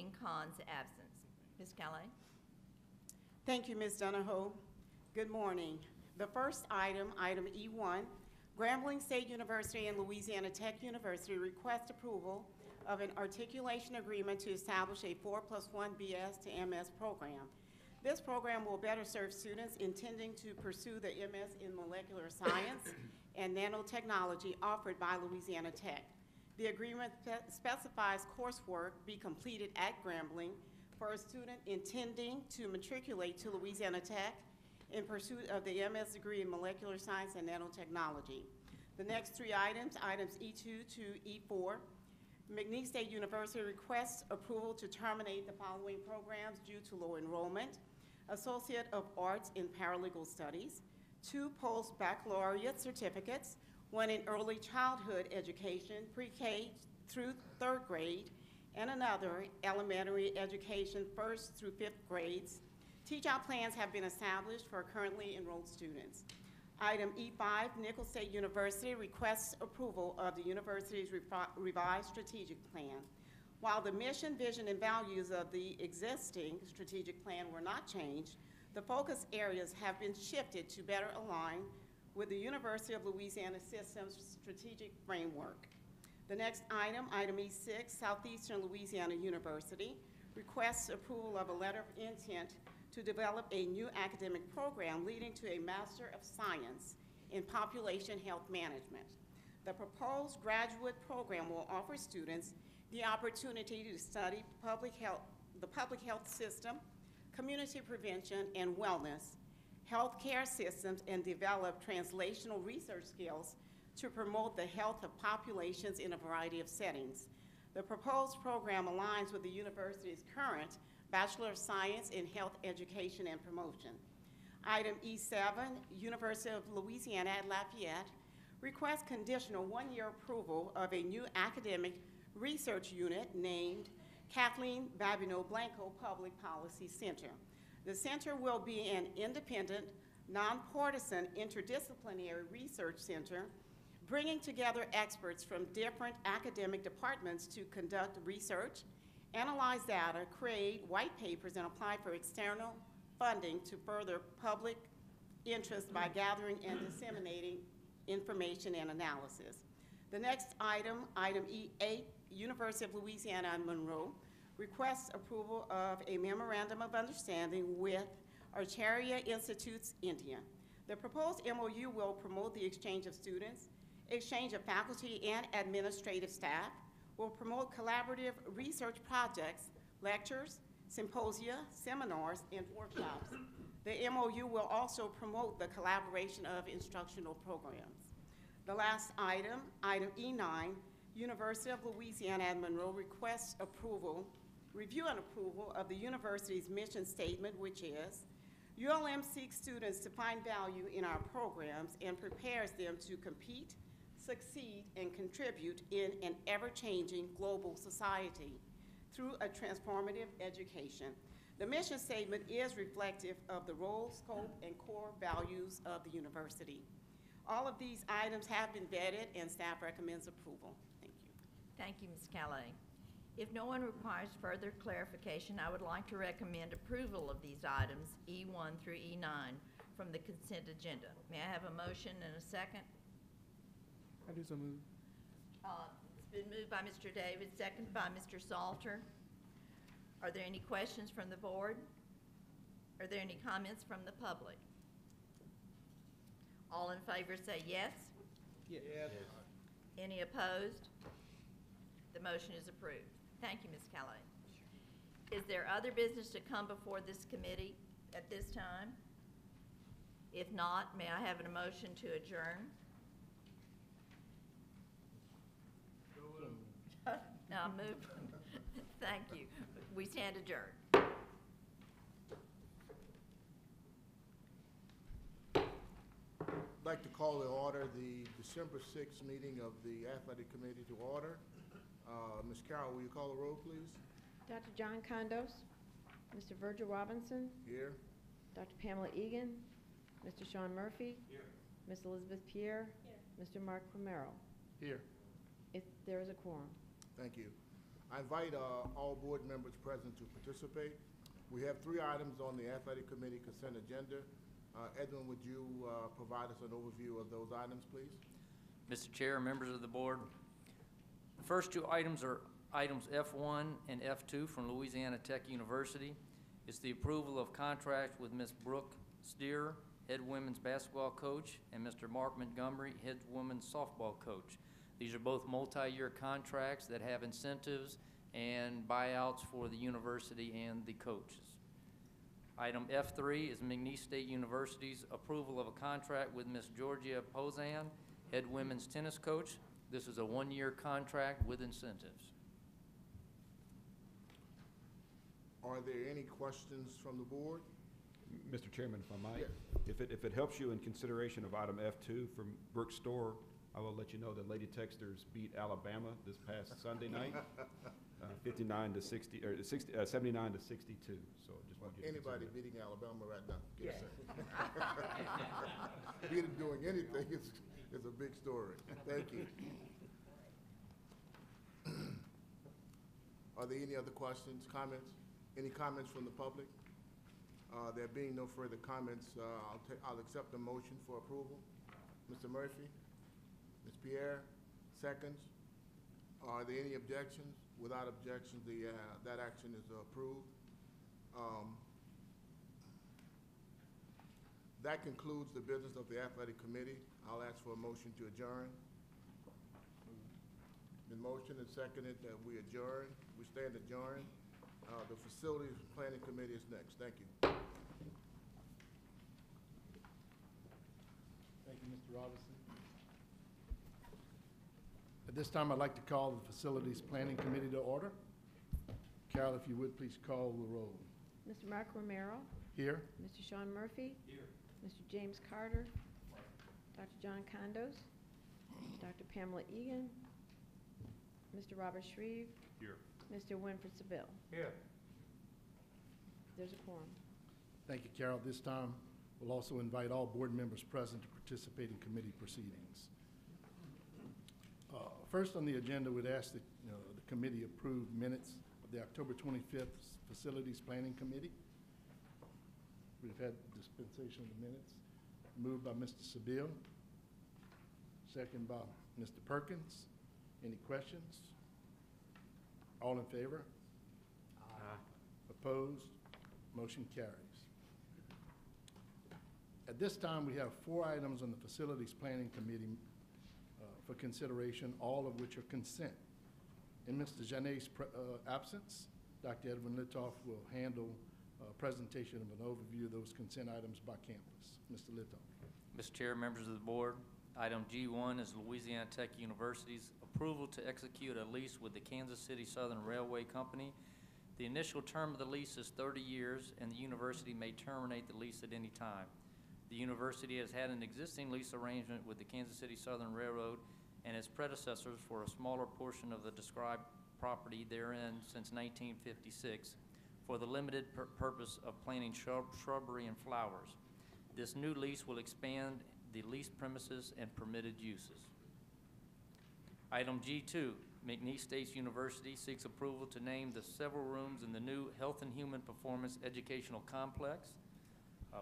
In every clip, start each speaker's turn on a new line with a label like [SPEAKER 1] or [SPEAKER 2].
[SPEAKER 1] Dean Kahn's absence. Ms. Calais?
[SPEAKER 2] Thank you, Ms. Donahoe. Good morning. The first item, item E1, Grambling State University and Louisiana Tech University request approval of an articulation agreement to establish a 4+1 BS to MS program. This program will better serve students intending to pursue the MS in molecular science and nanotechnology offered by Louisiana Tech. The agreement specifies coursework be completed at Grambling for a student intending to matriculate to Louisiana Tech in pursuit of the MS degree in molecular science and nanotechnology. The next three items, items E2 to E4, McNeese State University requests approval to terminate the following programs due to low enrollment: Associate of Arts in Paralegal Studies, 2 post-baccalaureate certificates, 1 in early childhood education, pre-K through 3rd grade, and another elementary education 1st through 5th grades. Teach-out plans have been established for currently enrolled students. Item E5, Nicholls State University requests approval of the university's revised strategic plan. While the mission, vision, and values of the existing strategic plan were not changed, the focus areas have been shifted to better align with the University of Louisiana System's strategic framework. The next item, item E6, Southeastern Louisiana University requests approval of a letter of intent to develop a new academic program leading to a Master of Science in Population Health Management. The proposed graduate program will offer students the opportunity to study the public health system, community prevention and wellness, healthcare systems, and develop translational research skills to promote the health of populations in a variety of settings. The proposed program aligns with the university's current Bachelor of Science in Health Education and Promotion. Item E7, University of Louisiana at Lafayette requests conditional 1-year approval of a new academic research unit named Kathleen Babineau Blanco Public Policy Center. The center will be an independent, nonpartisan, interdisciplinary research center bringing together experts from different academic departments to conduct research, analyze data, create white papers, and apply for external funding to further public interest by gathering and disseminating information and analysis. The next item, item E8, University of Louisiana at Monroe, requests approval of a Memorandum of Understanding with Articulation Institutes, India. The proposed MOU will promote the exchange of students, exchange of faculty and administrative staff, will promote collaborative research projects, lectures, symposia, seminars, and workshops. The MOU will also promote the collaboration of instructional programs. The last item, item E9, University of Louisiana at Monroe requests approval, review and approval of the university's mission statement, which is, ULM seeks students to find value in our programs and prepares them to compete, succeed, and contribute in an ever-changing global society through a transformative education. The mission statement is reflective of the role, scope, and core values of the university. All of these items have been vetted and staff recommends approval. Thank you.
[SPEAKER 1] Thank you, Ms. Calais. If no one requires further clarification, I would like to recommend approval of these items, E1 through E9, from the consent agenda. May I have a motion and a second?
[SPEAKER 3] I do so move.
[SPEAKER 1] It's been moved by Mr. David, seconded by Mr. Salter. Are there any questions from the board? Are there any comments from the public? All in favor say yes.
[SPEAKER 3] Yes.
[SPEAKER 1] Any opposed? The motion is approved. Thank you, Ms. Calais. Is there other business to come before this committee at this time? If not, may I have a motion to adjourn? No, move. Thank you. We stand adjourned.
[SPEAKER 4] I'd like to call to order the December 6th meeting of the Athletic Committee to order. Ms. Carroll, will you call the roll, please?
[SPEAKER 5] Dr. John Condos, Mr. Virgil Robinson,
[SPEAKER 4] Here.
[SPEAKER 5] Dr. Pamela Egan, Mr. Sean Murphy,
[SPEAKER 4] Here.
[SPEAKER 5] Ms. Elizabeth Pierre, Mr. Mark Romero.
[SPEAKER 4] Here.
[SPEAKER 5] If there is a quorum.
[SPEAKER 4] Thank you. I invite all board members present to participate. We have 3 items on the Athletic Committee consent agenda. Edwin, would you provide us an overview of those items, please?
[SPEAKER 6] Mr. Chair, members of the board, the first 2 items are items F1 and F2 from Louisiana Tech University. It's the approval of contract with Ms. Brooke Steer, head women's basketball coach, and Mr. Mark Montgomery, head women's softball coach. These are both multi-year contracts that have incentives and buyouts for the university and the coaches. Item F3 is McNeese State University's approval of a contract with Ms. Georgia Pozan, head women's tennis coach. This is a 1-year contract with incentives.
[SPEAKER 4] Are there any questions from the board?
[SPEAKER 7] Mr. Chairman, if I might,
[SPEAKER 4] Yes.
[SPEAKER 7] if it helps you in consideration of item F2 from Brooke Store, I will let you know that Lady Texters beat Alabama this past Sunday night, 59 to 60, or 79 to 62. So just want you to
[SPEAKER 4] Anybody
[SPEAKER 7] consider
[SPEAKER 4] beating Alabama right now? Yes. Beating doing anything is a big story. Thank you. Are there any other questions, comments? Any comments from the public? There being no further comments, I'll accept the motion for approval. Mr. Murphy? Ms. Pierre? Seconds? Are there any objections? Without objections, that action is approved. That concludes the business of the Athletic Committee. I'll ask for a motion to adjourn. The motion is seconded that we adjourn. We stand adjourned. The Facilities Planning Committee is next. Thank you.
[SPEAKER 8] Thank you, Mr. Robinson. At this time, I'd like to call the Facilities Planning Committee to order. Carol, if you would, please call the roll.
[SPEAKER 5] Mr. Mark Romero,
[SPEAKER 8] Here?
[SPEAKER 5] Mr. Sean Murphy. Here. Mr. James Carter. Dr. John Condos. Dr. Pamela Egan. Mr. Robert Shreve.
[SPEAKER 7] Here.
[SPEAKER 5] Mr. Winfred Seville.
[SPEAKER 7] Here.
[SPEAKER 5] There's a quorum.
[SPEAKER 8] Thank you, Carol. This time, we'll also invite all board members present to participate in committee proceedings. First on the agenda, we'd ask that the committee approve minutes of the October 25th Facilities Planning Committee. We've had dispensation of the minutes. Moved by Mr. Seville, second by Mr. Perkins. Any questions? All in favor? Aye. Opposed? Motion carries. At this time, we have 4 items on the Facilities Planning Committee for consideration, all of which are consent. In Mr. Janet's absence, Dr. Edwin Litoff will handle a presentation of an overview of those consent items by campus. Mr. Litoff.
[SPEAKER 6] Mr. Chair, members of the board, item G1 is Louisiana Tech University's approval to execute a lease with the Kansas City Southern Railway Company. The initial term of the lease is 30 years, and the university may terminate the lease at any time. The university has had an existing lease arrangement with the Kansas City Southern Railroad and its predecessors for a smaller portion of the described property therein since 1956 for the limited purpose of planting shrubbery and flowers. This new lease will expand the leased premises and permitted uses. Item G2, McNeese State University seeks approval to name the several rooms in the new Health and Human Performance Educational Complex.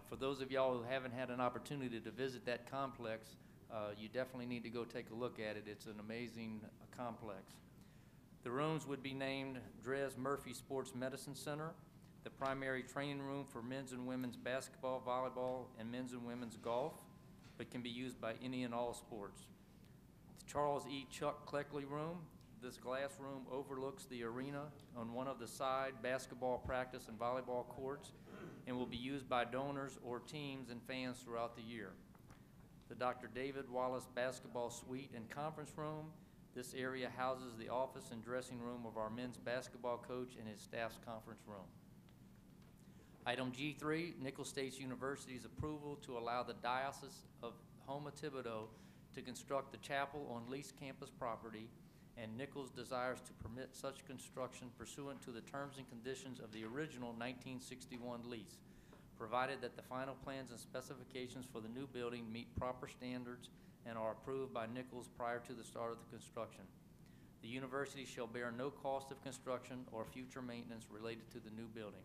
[SPEAKER 6] For those of y'all who haven't had an opportunity to visit that complex, you definitely need to go take a look at it. It's an amazing complex. The rooms would be named Dres Murphy Sports Medicine Center, the primary training room for men's and women's basketball, volleyball, and men's and women's golf, but can be used by any and all sports. The Charles E. Chuck Cleckley Room. This glass room overlooks the arena on one of the side basketball practice and volleyball courts and will be used by donors or teams and fans throughout the year. The Dr. David Wallace Basketball Suite and Conference Room. This area houses the office and dressing room of our men's basketball coach and his staff's conference room. Item G3, Nicholls State University's approval to allow the Diocese of Houma Thibodeau to construct the chapel on leased campus property, and Nicholls desires to permit such construction pursuant to the terms and conditions of the original 1961 lease, provided that the final plans and specifications for the new building meet proper standards and are approved by Nicholls prior to the start of the construction. The university shall bear no cost of construction or future maintenance related to the new building.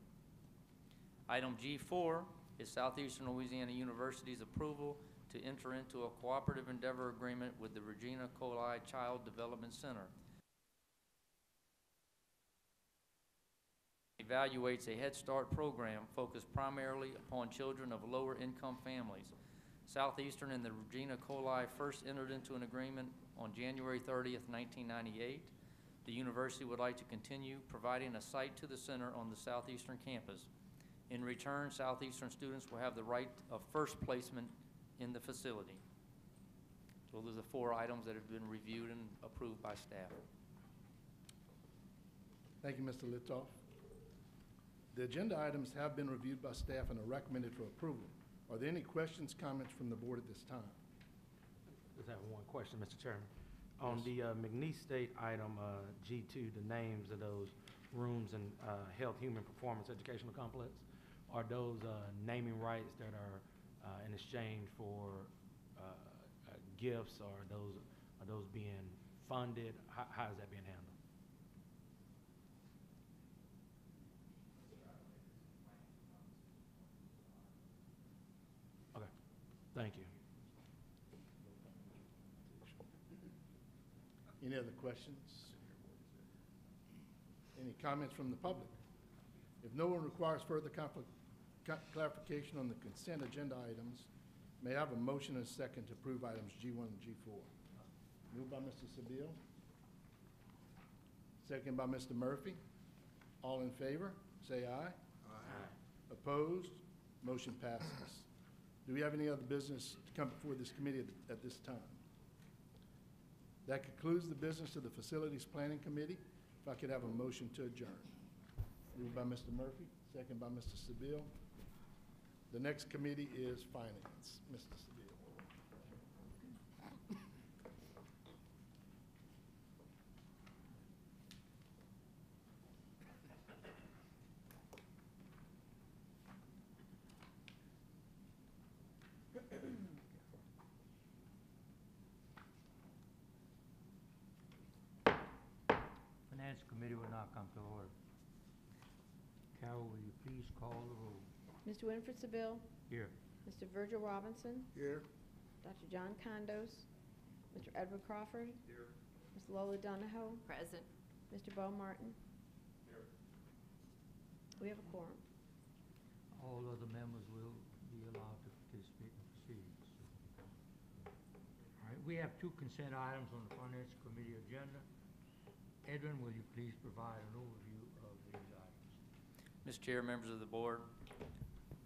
[SPEAKER 6] Item G4 is Southeastern Louisiana University's approval to enter into a cooperative endeavor agreement with the Regina Coli Child Development Center. Evaluates a Head Start program focused primarily upon children of lower income families. Southeastern and the Regina Coli first entered into an agreement on January 30th, 1998. The university would like to continue providing a site to the center on the Southeastern campus. In return, Southeastern students will have the right of first placement in the facility. So those are the 4 items that have been reviewed and approved by staff.
[SPEAKER 8] Thank you, Mr. Litoff. The agenda items have been reviewed by staff and are recommended for approval. Are there any questions, comments from the board at this time?
[SPEAKER 9] Just have one question, Mr. Chairman. On the McNeese State item G2, the names of those rooms and Health Human Performance Educational Complex, are those naming rights that are in exchange for gifts, or are those being funded? How is that being handled? Okay, thank you.
[SPEAKER 8] Any other questions? Any comments from the public? If no one requires further clarification on the consent agenda items, may I have a motion and a second to approve items G1 and G4? Moved by Mr. Seville. Second by Mr. Murphy. All in favor, say aye. Aye. Opposed? Motion passes. Do we have any other business to come before this committee at this time? That concludes the business of the Facilities Planning Committee. If I could have a motion to adjourn. Moved by Mr. Murphy, second by Mr. Seville. The next committee is Finance. Mr. Seville.
[SPEAKER 10] Finance Committee will now come to order. Carol, will you please call the roll?
[SPEAKER 5] Mr. Winfred Seville.
[SPEAKER 10] Here.
[SPEAKER 5] Mr. Virgil Robinson.
[SPEAKER 4] Here.
[SPEAKER 5] Dr. John Condos. Mr. Edward Crawford.
[SPEAKER 4] Here.
[SPEAKER 5] Ms. Lola Donahoe.
[SPEAKER 1] Present.
[SPEAKER 5] Mr. Bo Martin.
[SPEAKER 4] Here.
[SPEAKER 5] We have a quorum.
[SPEAKER 10] All other members will be allowed to participate in the proceedings. All right, we have 2 consent items on the Finance Committee agenda. Edwin, will you please provide an overview of these items?
[SPEAKER 6] Mr. Chair, members of the board,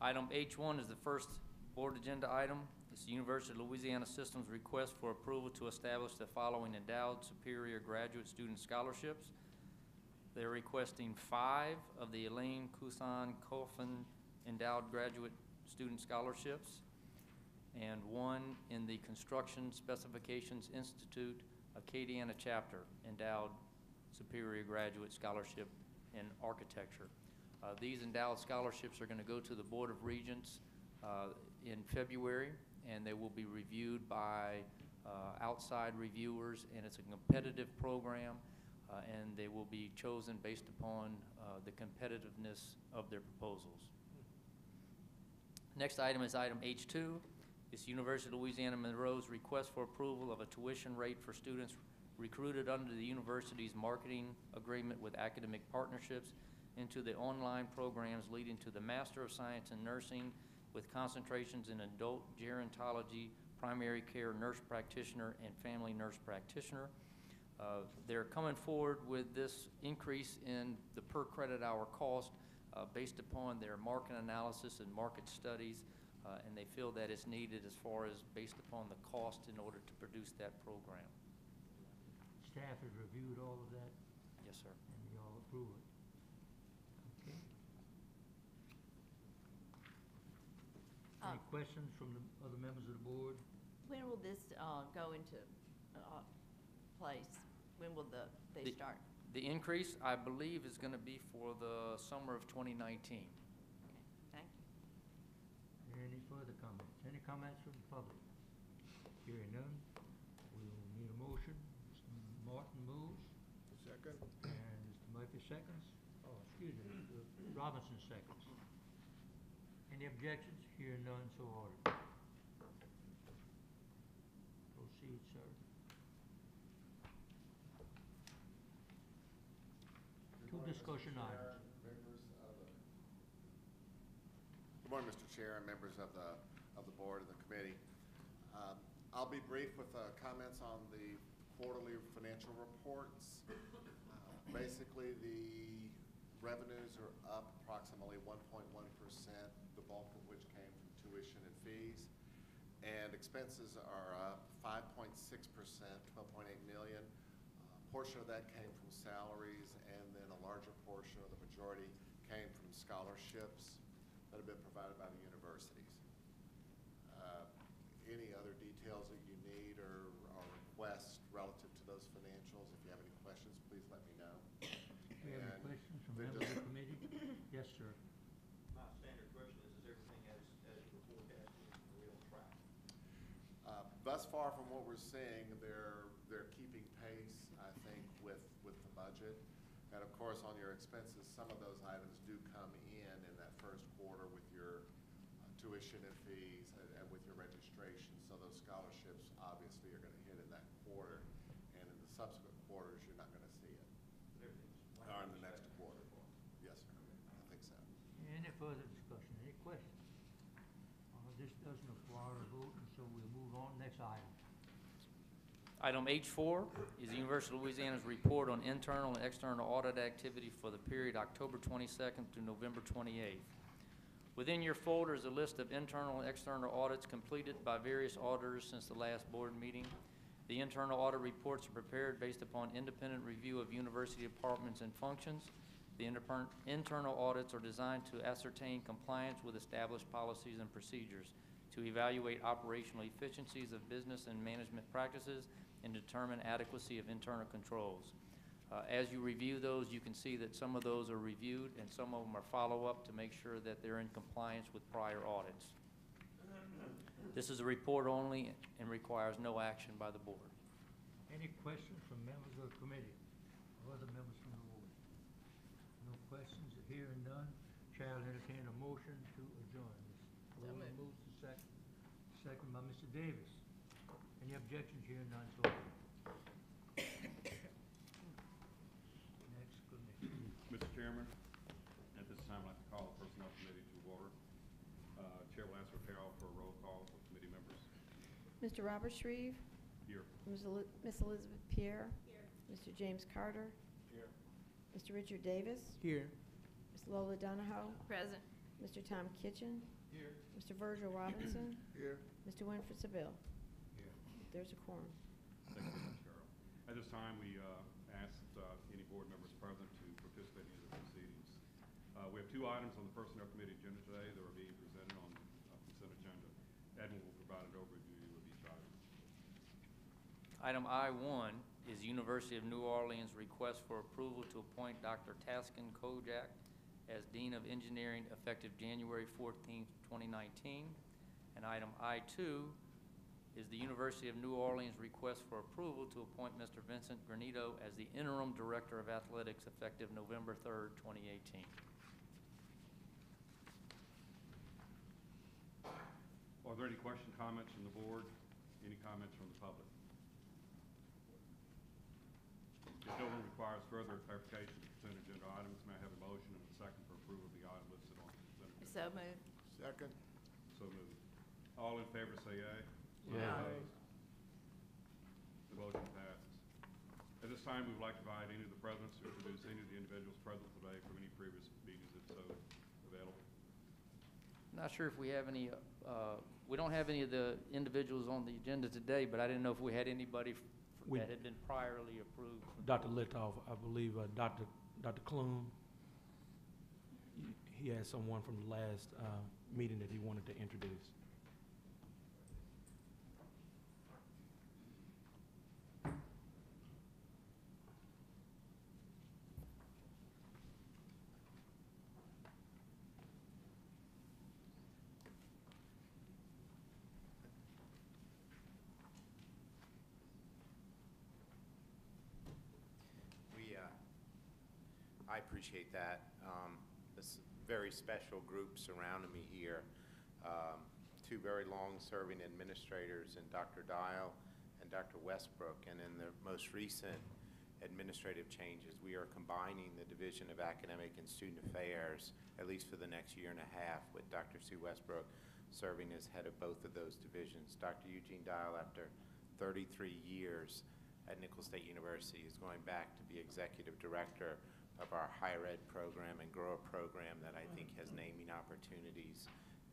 [SPEAKER 6] item H1 is the first board agenda item. It's the University of Louisiana System's request for approval to establish the following endowed superior graduate student scholarships. They're requesting 5 of the Elaine Cousin Coffin endowed graduate student scholarships and 1 in the Construction Specifications Institute Acadiana chapter endowed superior graduate scholarship in architecture. These endowed scholarships are going to go to the Board of Regents in February, and they will be reviewed by outside reviewers, and it's a competitive program, and they will be chosen based upon the competitiveness of their proposals. Next item is item H2. It's University of Louisiana Monroe's request for approval of a tuition rate for students recruited under the university's marketing agreement with academic partnerships into the online programs leading to the Master of Science in Nursing with concentrations in adult gerontology, primary care nurse practitioner, and family nurse practitioner. They're coming forward with this increase in the per credit hour cost based upon their market analysis and market studies, and they feel that it's needed as far as based upon the cost in order to produce that program.
[SPEAKER 10] Staff has reviewed all of that,
[SPEAKER 6] Yes, sir.
[SPEAKER 10] and we all approve it. Okay. Any questions from the other members of the board?
[SPEAKER 1] When will this go into place? When will they start?
[SPEAKER 6] The increase, I believe, is going to be for the summer of 2019.
[SPEAKER 1] Okay, thank you.
[SPEAKER 10] Any further comments? Any comments from the public? Hearing none, we will need a motion. Mr. Martin moves.
[SPEAKER 4] Second.
[SPEAKER 10] And Mr. Murphy seconds. Oh, excuse me, Mr. Robinson seconds. Any objections? Hearing none, so ordered. Proceed, sir. Two discussion items.
[SPEAKER 11] Good morning, Mr. Chair and members of the board and the committee. I'll be brief with comments on the quarterly financial reports. Basically, the revenues are up approximately 1.1%, the bulk of which came from tuition and fees. And expenses are up 5.6%, 12.8 million. A portion of that came from salaries, and then a larger portion, or the majority, came from scholarships that have been provided by the universities. Any other details that you need or requests relative to those financials? If you have any questions, please let me know.
[SPEAKER 10] Do you have any
[SPEAKER 11] And
[SPEAKER 10] questions from
[SPEAKER 11] they're
[SPEAKER 10] members of
[SPEAKER 11] just-
[SPEAKER 10] the committee? Yes, sir.
[SPEAKER 12] My standard question is everything as you were forecasting, are we on track?
[SPEAKER 11] Thus far from what we're seeing, they're keeping pace, I think, with the budget. And of course, on your expenses, some of those items do come in that first quarter with your tuition and fees and with your registration. So those scholarships obviously are going to hit in that quarter. And in the subsequent quarters, you're not going to see it. Or in the next quarter. Yes, sir. I think so.
[SPEAKER 10] Any further discussion? Any questions? This doesn't require a vote, and so we'll move on. Next item.
[SPEAKER 6] Item H4 is the University of Louisiana's report on internal and external audit activity for the period October 22nd through November 28th. Within your folder is a list of internal and external audits completed by various auditors since the last board meeting. The internal audit reports are prepared based upon independent review of university departments and functions. The internal audits are designed to ascertain compliance with established policies and procedures, to evaluate operational efficiencies of business and management practices, and determine adequacy of internal controls. As you review those, you can see that some of those are reviewed and some of them are follow-up to make sure that they're in compliance with prior audits. This is a report only and requires no action by the board.
[SPEAKER 10] Any questions from members of the committee or other members from the board? No questions, hearing none. Chair will entertain a motion to adjourn. Ms. Rowland moves to second. Second by Mr. Davis. Any objections? Hearing none, so ordered. Next committee.
[SPEAKER 7] Mr. Chairman, at this time, I'd like to call the Personnel Committee to order. Chair will ask for Carol for a roll call of committee members.
[SPEAKER 5] Mr. Robert Shreve?
[SPEAKER 7] Here.
[SPEAKER 5] Ms. Elizabeth Pierre? Here. Mr. James Carter?
[SPEAKER 11] Here.
[SPEAKER 5] Mr. Richard Davis?
[SPEAKER 3] Here.
[SPEAKER 5] Ms. Lola Donahoe?
[SPEAKER 1] Present.
[SPEAKER 5] Mr. Tom Kitchen?
[SPEAKER 11] Here.
[SPEAKER 5] Mr. Virgil Robinson?
[SPEAKER 4] Here.
[SPEAKER 5] Mr. Winfred Seville?
[SPEAKER 3] Here.
[SPEAKER 5] There's a quorum.
[SPEAKER 7] Thank you very much, Carol. At this time, we asked any board members present to participate in the proceedings. We have two items on the Personnel Committee agenda today that are being presented on consent agenda. Edmund will provide an overview of each item.
[SPEAKER 6] Item I1 is University of New Orleans request for approval to appoint Dr. Taskin Kojak as Dean of Engineering effective January 14th, 2019. And item I2 is the University of New Orleans request for approval to appoint Mr. Vincent Granito as the Interim Director of Athletics effective November 3rd, 2018.
[SPEAKER 7] Are there any questions, comments from the board? Any comments from the public? If no one requires further clarification of consent agenda items, may I have a motion and a second for approval of the item listed on consent agenda?
[SPEAKER 1] So moved.
[SPEAKER 4] Second.
[SPEAKER 7] So moved. All in favor say aye.
[SPEAKER 1] Yeah.
[SPEAKER 7] Opposed? The motion passes. At this time, we would like to invite any of the presidents to introduce any of the individuals present today from any previous meetings, if so available.
[SPEAKER 6] Not sure if we have any, we don't have any of the individuals on the agenda today, but I didn't know if we had anybody that had been priorly approved.
[SPEAKER 9] Dr. Litoff, I believe, Dr. Clune, he has someone from the last meeting that he wanted to introduce.
[SPEAKER 13] appreciate that. This very special group surrounding me here. Two very long-serving administrators, in Dr. Dial and Dr. Westbrook, and in the most recent administrative changes, we are combining the Division of Academic and Student Affairs, at least for the next year and a half, with Dr. Sue Westbrook serving as head of both of those divisions. Dr. Eugene Dial, after 33 years at Nicholls State University, is going back to be executive director of our higher ed program and grower program that I think has naming opportunities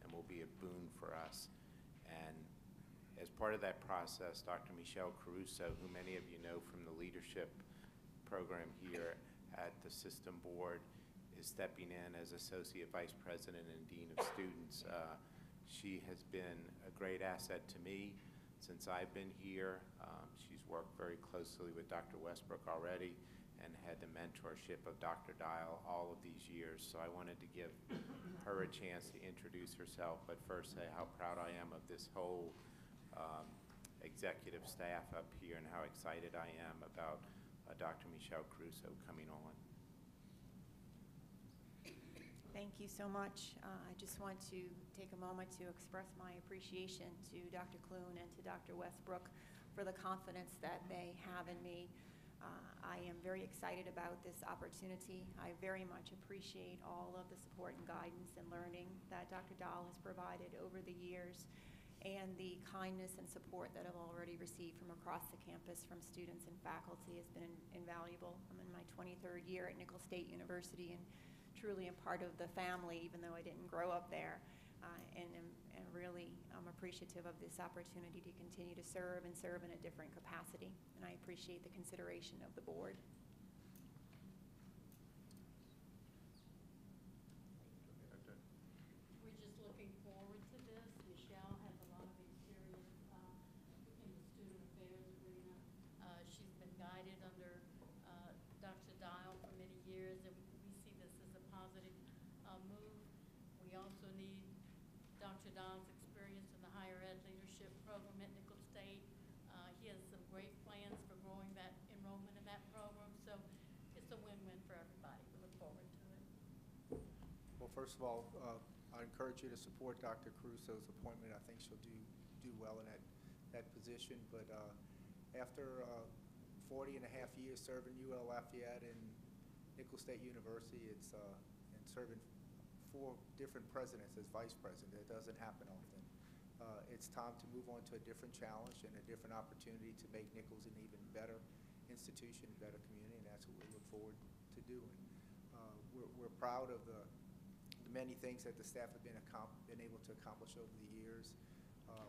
[SPEAKER 13] and will be a boon for us. And as part of that process, Dr. Michelle Caruso, who many of you know from the leadership program here at the system board, is stepping in as Associate Vice President and Dean of Students. She has been a great asset to me since I've been here. She's worked very closely with Dr. Westbrook already and had the mentorship of Dr. Dial all of these years. So I wanted to give her a chance to introduce herself, but first say how proud I am of this whole executive staff up here and how excited I am about Dr. Michelle Caruso coming on.
[SPEAKER 14] Thank you so much. I just want to take a moment to express my appreciation to Dr. Clune and to Dr. Westbrook for the confidence that they have in me. I am very excited about this opportunity. I very much appreciate all of the support and guidance and learning that Dr. Dahl has provided over the years, and the kindness and support that I've already received from across the campus from students and faculty has been invaluable. I'm in my 23rd year at Nicholls State University and truly am part of the family, even though I didn't grow up there, and really I'm appreciative of this opportunity to continue to serve and serve in a different capacity, and I appreciate the consideration of the board.
[SPEAKER 15] We're just looking forward to this. Michelle has a lot of experience in the student affairs arena. She's been guided under Dr. Dial for many years, and we see this as a positive move. We also need Dr. Dial's experience in the higher ed leadership program at Nicholls State. He has some great plans for growing that enrollment in that program, so it's a win-win for everybody. We look forward to it.
[SPEAKER 16] Well, first of all, I encourage you to support Dr. Caruso's appointment. I think she'll do well in that position. But after 40 and a half years serving UL Lafayette and Nicholls State University, and serving 4 different presidents as vice president, that doesn't happen often. It's time to move on to a different challenge and a different opportunity to make Nicholls an even better institution, better community, and that's what we look forward to doing. We're proud of the many things that the staff have been able to accomplish over the years.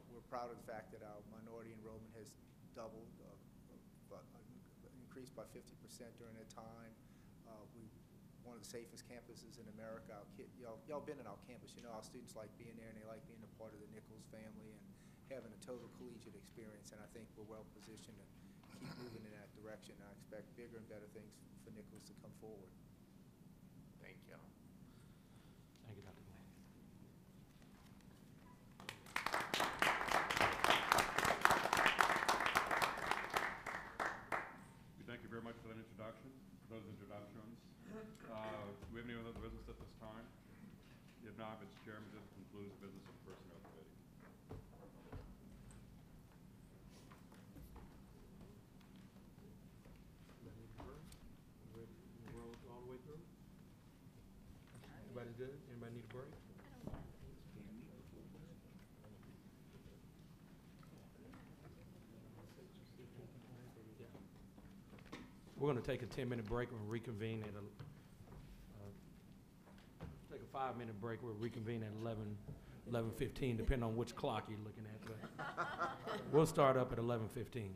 [SPEAKER 16] We're proud of the fact that our minority enrollment has doubled, increased by 50% during that time. One of the safest campuses in America. Y'all been in our campus. You know our students like being there, and they like being a part of the Nicholls family and having a total collegiate experience. And I think we're well positioned to keep moving in that direction. I expect bigger and better things for Nicholls to come forward.
[SPEAKER 13] Thank you.
[SPEAKER 9] Thank you, Dr. Glenn.
[SPEAKER 7] Thank you very much for that introduction, those introductions. Do we have any other business at this time? If not, Mr. Chairman, this concludes the business of the Personnel Committee.
[SPEAKER 9] Roll all the way through? Everybody good? Anybody need a break? We're going to take a 10-minute break and reconvene at take a 5-minute break. We'll reconvene at 11:15, depending on which clock you're looking at. But we'll start up at 11:15.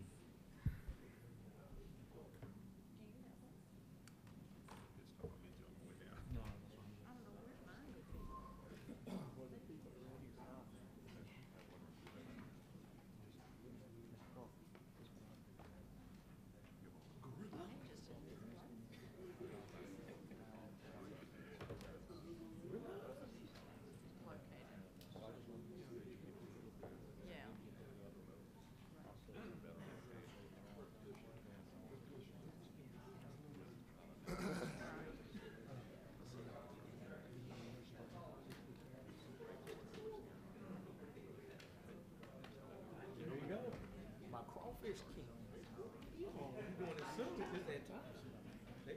[SPEAKER 3] Fish King. Oh, you doing it soon? It's that time. They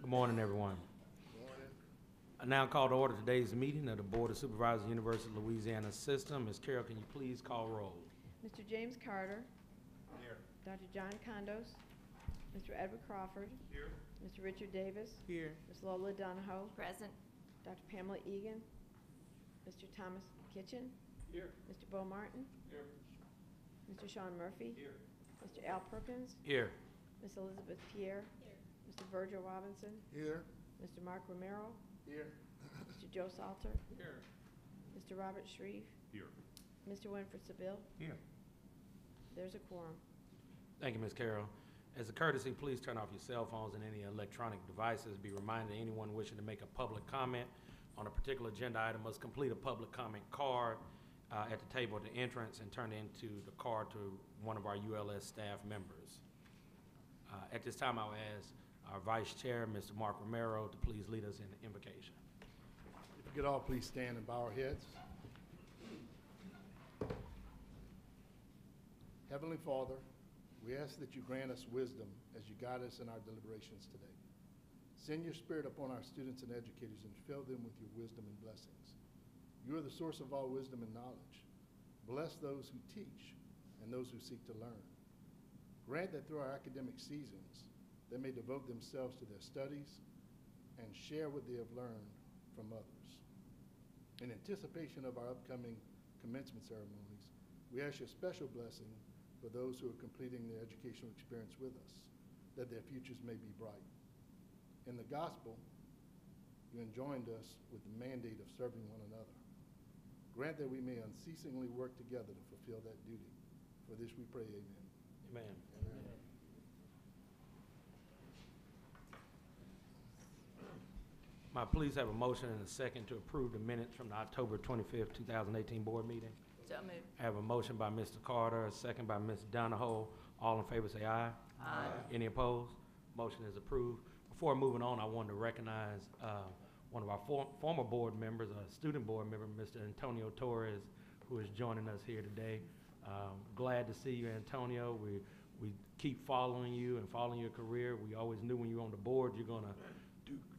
[SPEAKER 9] Good morning, everyone.
[SPEAKER 4] Morning.
[SPEAKER 9] I now call to order today's meeting of the Board of Supervisors, University of Louisiana System. Ms. Carroll, can you please call roll?
[SPEAKER 5] Mr. James Carter.
[SPEAKER 3] Here.
[SPEAKER 5] Dr. John Condos. Mr. Edward Crawford.
[SPEAKER 3] Here.
[SPEAKER 5] Mr. Richard Davis.
[SPEAKER 3] Here.
[SPEAKER 5] Ms. Lola Donahoe.
[SPEAKER 1] Present.
[SPEAKER 5] Dr. Pamela Egan. Mr. Thomas Kitchen.
[SPEAKER 3] Here.
[SPEAKER 5] Mr. Bo Martin.
[SPEAKER 3] Here.
[SPEAKER 5] Mr. Sean Murphy.
[SPEAKER 3] Here.
[SPEAKER 5] Mr. Al Perkins.
[SPEAKER 9] Here.
[SPEAKER 5] Ms. Elizabeth Pierre. Mr. Virgil Robinson.
[SPEAKER 4] Here.
[SPEAKER 5] Mr. Mark Romero.
[SPEAKER 4] Here.
[SPEAKER 5] Mr. Joe Salter.
[SPEAKER 3] Here.
[SPEAKER 5] Mr. Robert Shreve.
[SPEAKER 3] Here.
[SPEAKER 5] Mr. Winfred Seville.
[SPEAKER 3] Here.
[SPEAKER 5] There's a quorum.
[SPEAKER 9] Thank you, Ms. Carroll. As a courtesy, please turn off your cell phones and any electronic devices. Be reminded anyone wishing to make a public comment on a particular agenda item must complete a public comment card at the table at the entrance and turn into the card to one of our ULS staff members. At this time, I'll ask our Vice Chair, Mr. Mark Romero, to please lead us in the invocation.
[SPEAKER 8] If we could all please stand and bow our heads. Heavenly Father, we ask that you grant us wisdom as you guide us in our deliberations today. Send your Spirit upon our students and educators and fill them with your wisdom and blessings. You are the source of all wisdom and knowledge. Bless those who teach and those who seek to learn. Grant that through our academic seasons, they may devote themselves to their studies and share what they have learned from others. In anticipation of our upcoming commencement ceremonies, we ask your special blessing for those who are completing their educational experience with us, that their futures may be bright. In the gospel, you enjoined us with the mandate of serving one another. Grant that we may unceasingly work together to fulfill that duty. For this we pray, amen.
[SPEAKER 9] Amen.
[SPEAKER 8] Amen.
[SPEAKER 9] May I please have a motion and a second to approve the minutes from the October 25th, 2018 board meeting?
[SPEAKER 1] So moved.
[SPEAKER 9] I have a motion by Mr. Carter, a second by Ms. Donahoe. All in favor say aye.
[SPEAKER 1] Aye.
[SPEAKER 9] Any opposed? Motion is approved. Before moving on, I wanted to recognize one of our former board members, a student board member, Mr. Antonio Torres, who is joining us here today. Glad to see you, Antonio. We keep following you and following your career. We always knew when you were on the board you're going to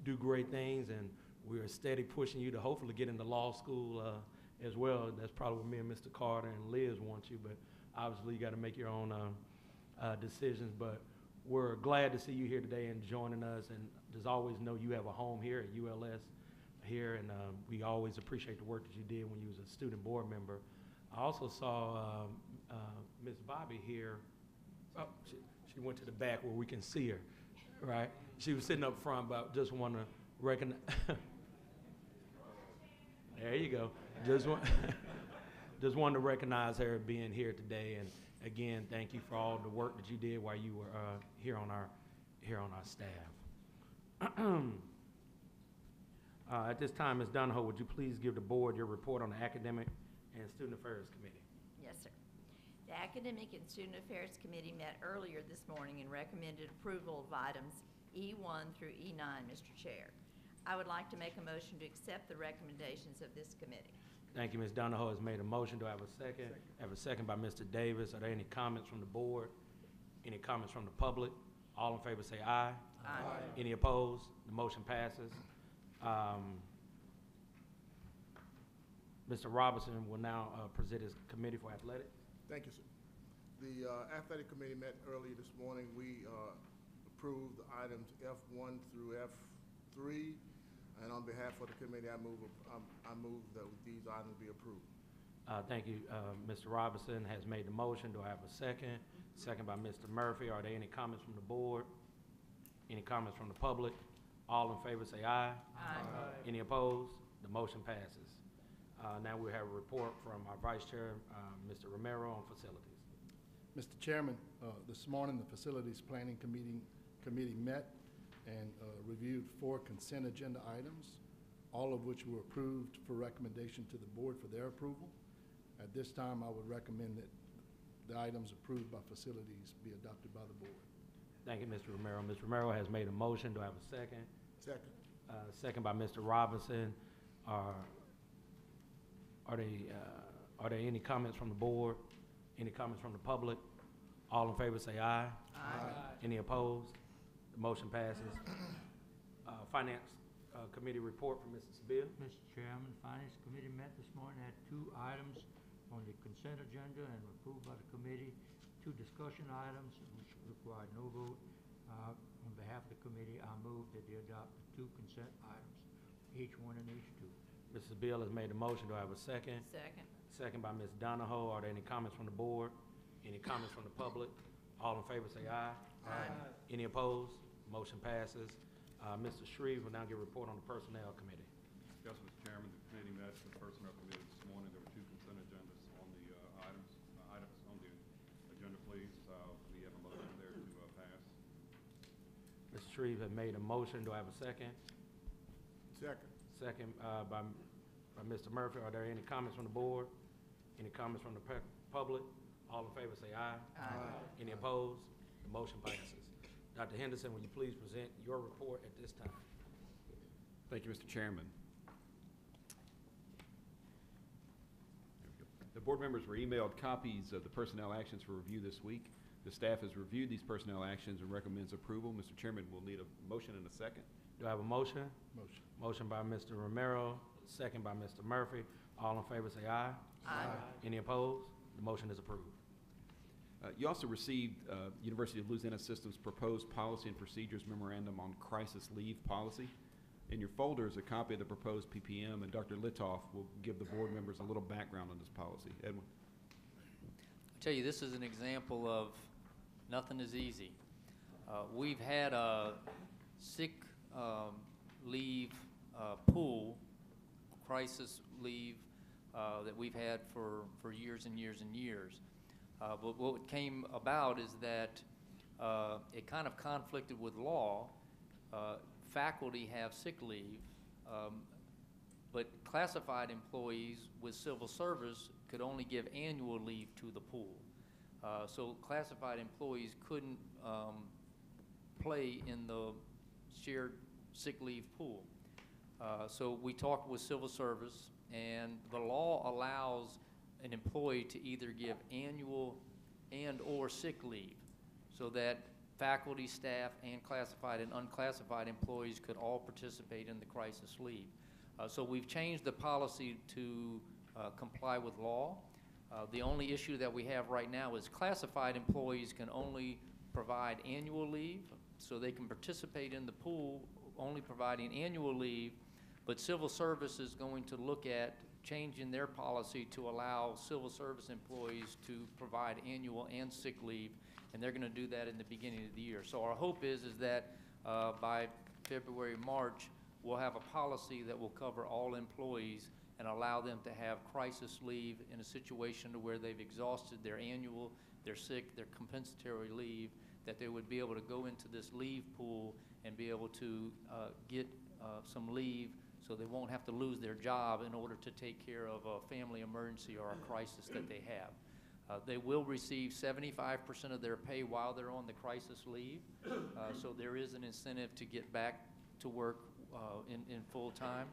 [SPEAKER 9] do great things, and we are steady pushing you to hopefully get into law school as well. That's probably what me and Mr. Carter and Liz want you, but obviously you got to make your own decisions. But we're glad to see you here today and joining us, and just always know you have a home here at ULS here, and we always appreciate the work that you did when you was a student board member. I also saw Ms. Bobby here. Oh, she went to the back where we can see her, right? She was sitting up front, but just want to recognize. There you go. Just wanted to recognize her being here today, and again, thank you for all the work that you did while you were here on our staff. At this time, Ms. Donahoe, would you please give the board your report on the Academic and Student Affairs Committee?
[SPEAKER 1] Yes, sir. The Academic and Student Affairs Committee met earlier this morning and recommended approval of items E1 through E9, Mr. Chair. I would like to make a motion to accept the recommendations of this committee.
[SPEAKER 9] Thank you. Ms. Donahoe has made a motion. Do I have a second? I have a second by Mr. Davis. Are there any comments from the board? Any comments from the public? All in favor say aye.
[SPEAKER 1] Aye.
[SPEAKER 9] Any opposed? The motion passes. Mr. Robinson will now present his committee for athletics.
[SPEAKER 4] Thank you, sir. The athletic committee met earlier this morning. We approved the items F1 through F3, and on behalf of the committee, I move that these items be approved.
[SPEAKER 9] Thank you. Mr. Robinson has made the motion. Do I have a second? Second by Mr. Murphy. Are there any comments from the board? Any comments from the public? All in favor say aye.
[SPEAKER 1] Aye.
[SPEAKER 9] Any opposed? The motion passes. Now we have a report from our Vice Chair, Mr. Romero, on facilities.
[SPEAKER 8] Mr. Chairman, this morning the Facilities Planning Committee met and reviewed 4 consent agenda items, all of which were approved for recommendation to the board for their approval. At this time, I would recommend that the items approved by facilities be adopted by the board.
[SPEAKER 9] Thank you, Mr. Romero. Mr. Romero has made a motion. Do I have a second?
[SPEAKER 4] Second.
[SPEAKER 9] Second by Mr. Robinson. Are there any comments from the board? Any comments from the public? All in favor say aye.
[SPEAKER 1] Aye.
[SPEAKER 9] Any opposed? The motion passes. Finance Committee report from Mrs. Seville.
[SPEAKER 10] Mr. Chairman, Finance Committee met this morning, had 2 items on the consent agenda and were approved by the committee. 2 discussion items which required no vote. On behalf of the committee, I move that they adopt the 2 consent items, H1 and H2.
[SPEAKER 9] Mrs. Seville has made a motion. Do I have a second?
[SPEAKER 1] Second.
[SPEAKER 9] Second by Ms. Donahoe. Are there any comments from the board? Any comments from the public? All in favor say aye.
[SPEAKER 1] Aye.
[SPEAKER 9] Any opposed? Motion passes. Mr. Shreve will now give a report on the Personnel Committee.
[SPEAKER 7] Yes, Mr. Chairman, the committee met with the Personnel Committee this morning. There were 2 consent agendas on the items on the agenda, please. We have a motion there to pass.
[SPEAKER 9] Mr. Shreve has made a motion. Do I have a second?
[SPEAKER 4] Second.
[SPEAKER 9] Second by Mr. Murphy. Are there any comments from the board? Any comments from the public? All in favor say aye.
[SPEAKER 1] Aye.
[SPEAKER 9] Any opposed? The motion passes. Dr. Henderson, will you please present your report at this time?
[SPEAKER 7] Thank you, Mr. Chairman. The board members were emailed copies of the personnel actions for review this week. The staff has reviewed these personnel actions and recommends approval. Mr. Chairman, we'll need a motion and a second.
[SPEAKER 9] Do I have a motion?
[SPEAKER 8] Motion.
[SPEAKER 9] Motion by Mr. Romero, second by Mr. Murphy. All in favor say aye.
[SPEAKER 1] Aye.
[SPEAKER 9] Any opposed? The motion is approved.
[SPEAKER 7] You also received University of Louisiana System's proposed policy and procedures memorandum on crisis leave policy. In your folder is a copy of the proposed PPM, and Dr. Litoff will give the board members a little background on this policy. Edwin.
[SPEAKER 6] I tell you, this is an example of nothing is easy. We've had a sick leave pool, crisis leave that we've had for years and years and years. But what came about is that it kind of conflicted with law. Faculty have sick leave, but classified employees with civil service could only give annual leave to the pool. So classified employees couldn't play in the shared sick leave pool. So we talked with civil service, and the law allows an employee to either give annual and or sick leave, so that faculty, staff, and classified and unclassified employees could all participate in the crisis leave. So we've changed the policy to comply with law. The only issue that we have right now is classified employees can only provide annual leave, so they can participate in the pool only providing annual leave, but civil service is going to look at changing their policy to allow civil service employees to provide annual and sick leave, and they're going to do that in the beginning of the year. So our hope is that by February, March, we'll have a policy that will cover all employees and allow them to have crisis leave in a situation to where they've exhausted their annual, their sick, their compensatory leave, that they would be able to go into this leave pool and be able to get some leave, so they won't have to lose their job in order to take care of a family emergency or a crisis that they have. They will receive 75% of their pay while they're on the crisis leave, so there is an incentive to get back to work in full time.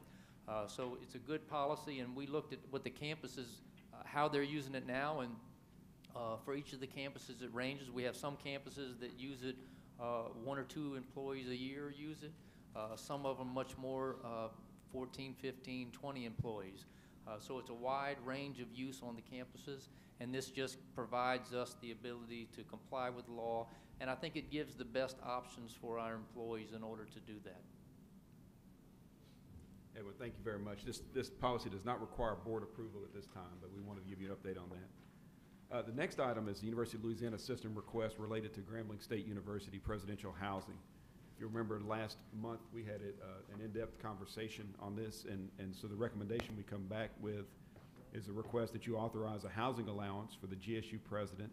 [SPEAKER 6] So it's a good policy, and we looked at what the campuses, how they're using it now, and for each of the campuses it ranges. We have some campuses that use it, 1 or 2 employees a year use it. Some of them much more, 14, 15, 20 employees. So it's a wide range of use on the campuses, and this just provides us the ability to comply with law, and I think it gives the best options for our employees in order to do that.
[SPEAKER 7] Edwin, thank you very much. This policy does not require board approval at this time, but we wanted to give you an update on that. The next item is the University of Louisiana system request related to Grambling State University presidential housing. If you remember, last month we had an in-depth conversation on this, and so the recommendation we come back with is a request that you authorize a housing allowance for the GSU president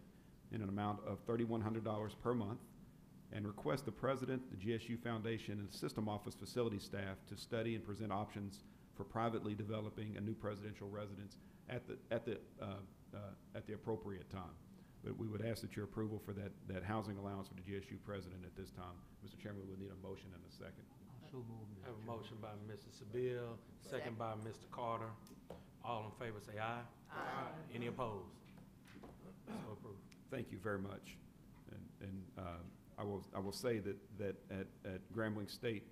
[SPEAKER 7] in an amount of $3,100 per month, and request the president, the GSU Foundation, and system office facility staff to study and present options for privately developing a new presidential residence at the appropriate time. But we would ask that your approval for that housing allowance for the GSU president at this time. Mr. Chairman, we would need a motion and a second.
[SPEAKER 10] So moved.
[SPEAKER 9] I have a motion by Mrs. Seville, second by Mr. Carter. All in favor say aye.
[SPEAKER 1] Aye.
[SPEAKER 9] Any opposed? So approved.
[SPEAKER 7] Thank you very much. And I will say that at Grambling State,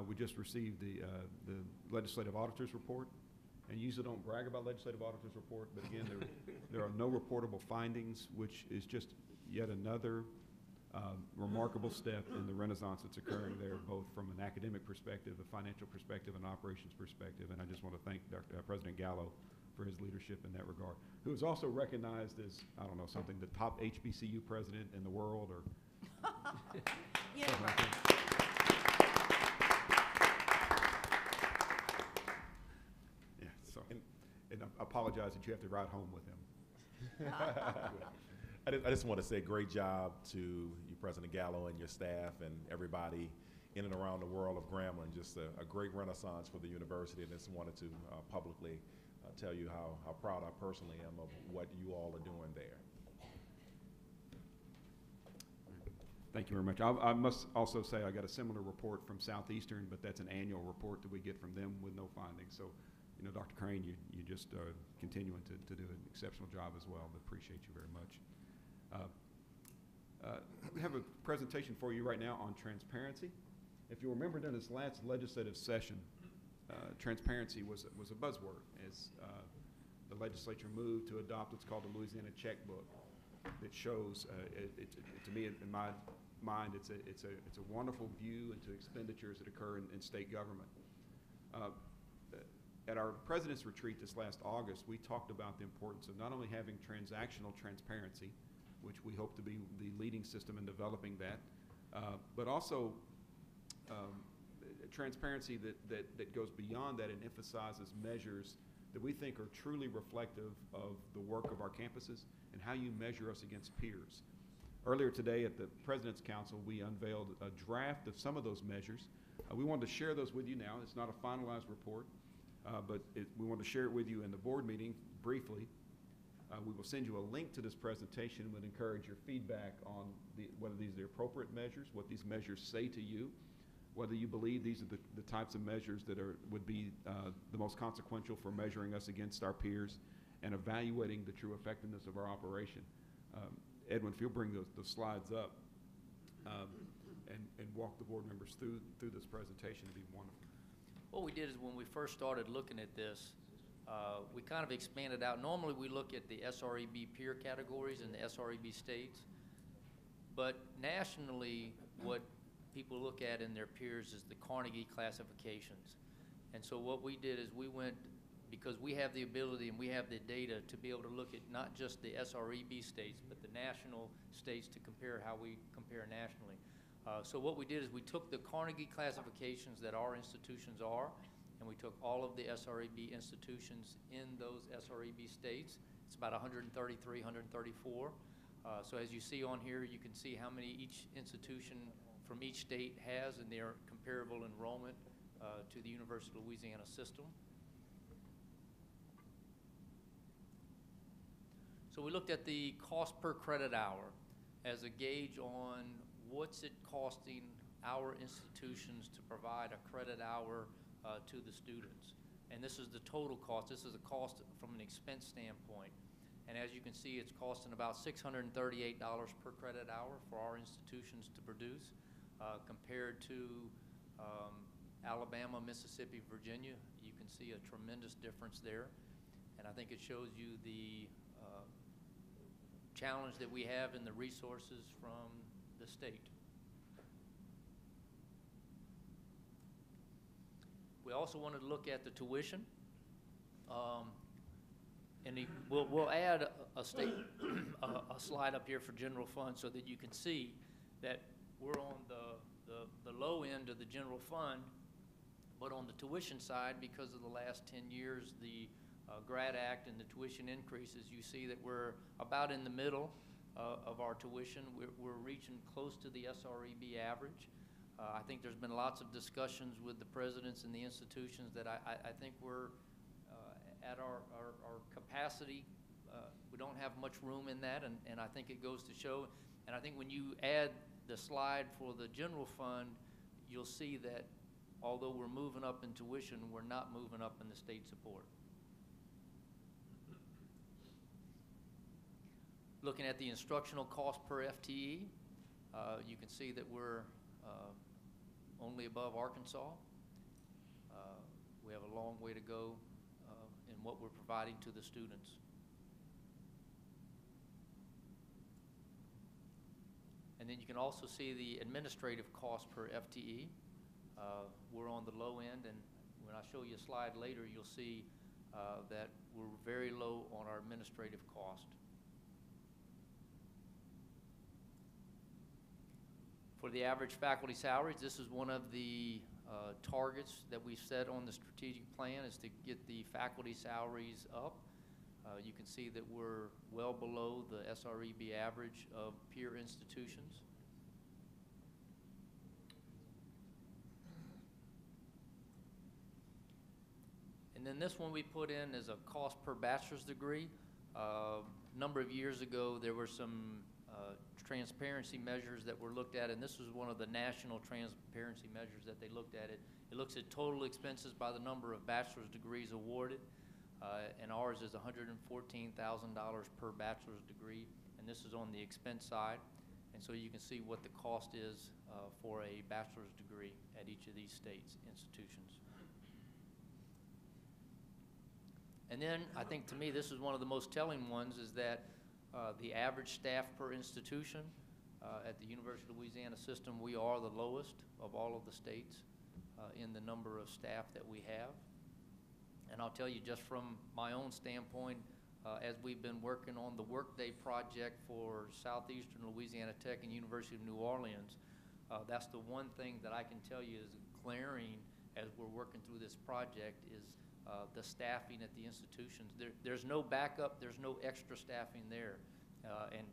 [SPEAKER 7] We just received the legislative auditor's report, and usually don't brag about legislative auditor's report, but again, there are no reportable findings, which is just yet another remarkable step in the renaissance that's occurring there, both from an academic perspective, a financial perspective, and operations perspective. And I just want to thank President Gallo for his leadership in that regard, who is also recognized as, I don't know, something, the top HBCU president in the world, or
[SPEAKER 2] Yeah,
[SPEAKER 7] something like
[SPEAKER 2] right.
[SPEAKER 7] that. Yeah, so, and I apologize that you have to ride home with him.
[SPEAKER 3] I just want to say great job to you, President Gallo, and your staff and everybody in and around the world of Grambling. Just a great renaissance for the university, and just wanted to publicly tell you how proud I personally am of what you all are doing there.
[SPEAKER 7] Thank you very much. I must also say I got a similar report from Southeastern, but that's an annual report that we get from them with no findings. So, you know, Dr. Crane, you just continuing to do an exceptional job as well. I appreciate you very much. We have a presentation for you right now on transparency. If you remember during this last legislative session, transparency was a buzzword as the legislature moved to adopt what's called the Louisiana checkbook that shows, to me, in my mind, it's a wonderful view into expenditures that occur in state government. At our President's Retreat this last August, we talked about the importance of not only having transactional transparency, which we hope to be the leading system in developing that, but also transparency that goes beyond that and emphasizes measures that we think are truly reflective of the work of our campuses and how you measure us against peers. Earlier today at the President's Council, we unveiled a draft of some of those measures. We wanted to share those with you now. It's not a finalized report, but we want to share it with you in the board meeting briefly. We will send you a link to this presentation and would encourage your feedback on whether these are the appropriate measures, what these measures say to you, whether you believe these are the types of measures that would be the most consequential for measuring us against our peers and evaluating the true effectiveness of our operation. Edwin, if you'll bring those slides up and walk the board members through this presentation, it'd be wonderful.
[SPEAKER 6] What we did is when we first started looking at this, we kind of expanded out. Normally we look at the SREB peer categories and the SREB states, but nationally what people look at in their peers is the Carnegie classifications. And so what we did is we went, because we have the ability and we have the data to be able to look at not just the SREB states, but the national states to compare how we compare nationally. So what we did is we took the Carnegie classifications that our institutions are, and we took all of the SREB institutions in those SREB states. It's about 133, 134. So as you see on here, you can see how many each institution from each state has in their comparable enrollment to the University of Louisiana system. So we looked at the cost per credit hour as a gauge on what's it costing our institutions to provide a credit hour to the students. And this is the total cost. This is a cost from an expense standpoint. And as you can see, it's costing about $638 per credit hour for our institutions to produce, compared to Alabama, Mississippi, Virginia. You can see a tremendous difference there. And I think it shows you the challenge that we have in the resources from the state. We also wanted to look at the tuition. We'll add a slide up here for general fund so that you can see that we're on the low end of the general fund, but on the tuition side, because of the last 10 years, the Grad Act and the tuition increases, you see that we're about in the middle of our tuition. We're reaching close to the SREB average. I think there's been lots of discussions with the presidents and the institutions that I think we're at our capacity. We don't have much room in that, and I think it goes to show. And I think when you add the slide for the general fund, you'll see that although we're moving up in tuition, we're not moving up in the state support. Looking at the instructional cost per FTE, you can see that we're only above Arkansas. We have a long way to go in what we're providing to the students. And then you can also see the administrative cost per FTE. We're on the low end, and when I show you a slide later, you'll see that we're very low on our administrative cost. For the average faculty salaries, this is one of the targets that we've set on the strategic plan, is to get the faculty salaries up. You can see that we're well below the SREB average of peer institutions. And then this one we put in as a cost per bachelor's degree. A number of years ago, there were some transparency measures that were looked at, and this was one of the national transparency measures that they looked at. It looks at total expenses by the number of bachelor's degrees awarded, and ours is $114,000 per bachelor's degree, and this is on the expense side. And so you can see what the cost is for a bachelor's degree at each of these states' institutions. And then I think, to me, this is one of the most telling ones, is that the average staff per institution at the University of Louisiana system, we are the lowest of all of the states in the number of staff that we have. And I'll tell you, just from my own standpoint, as we've been working on the Workday project for Southeastern Louisiana Tech and University of New Orleans, that's the one thing that I can tell you is glaring as we're working through this project, is the staffing at the institutions. There's no backup, there's no extra staffing there, and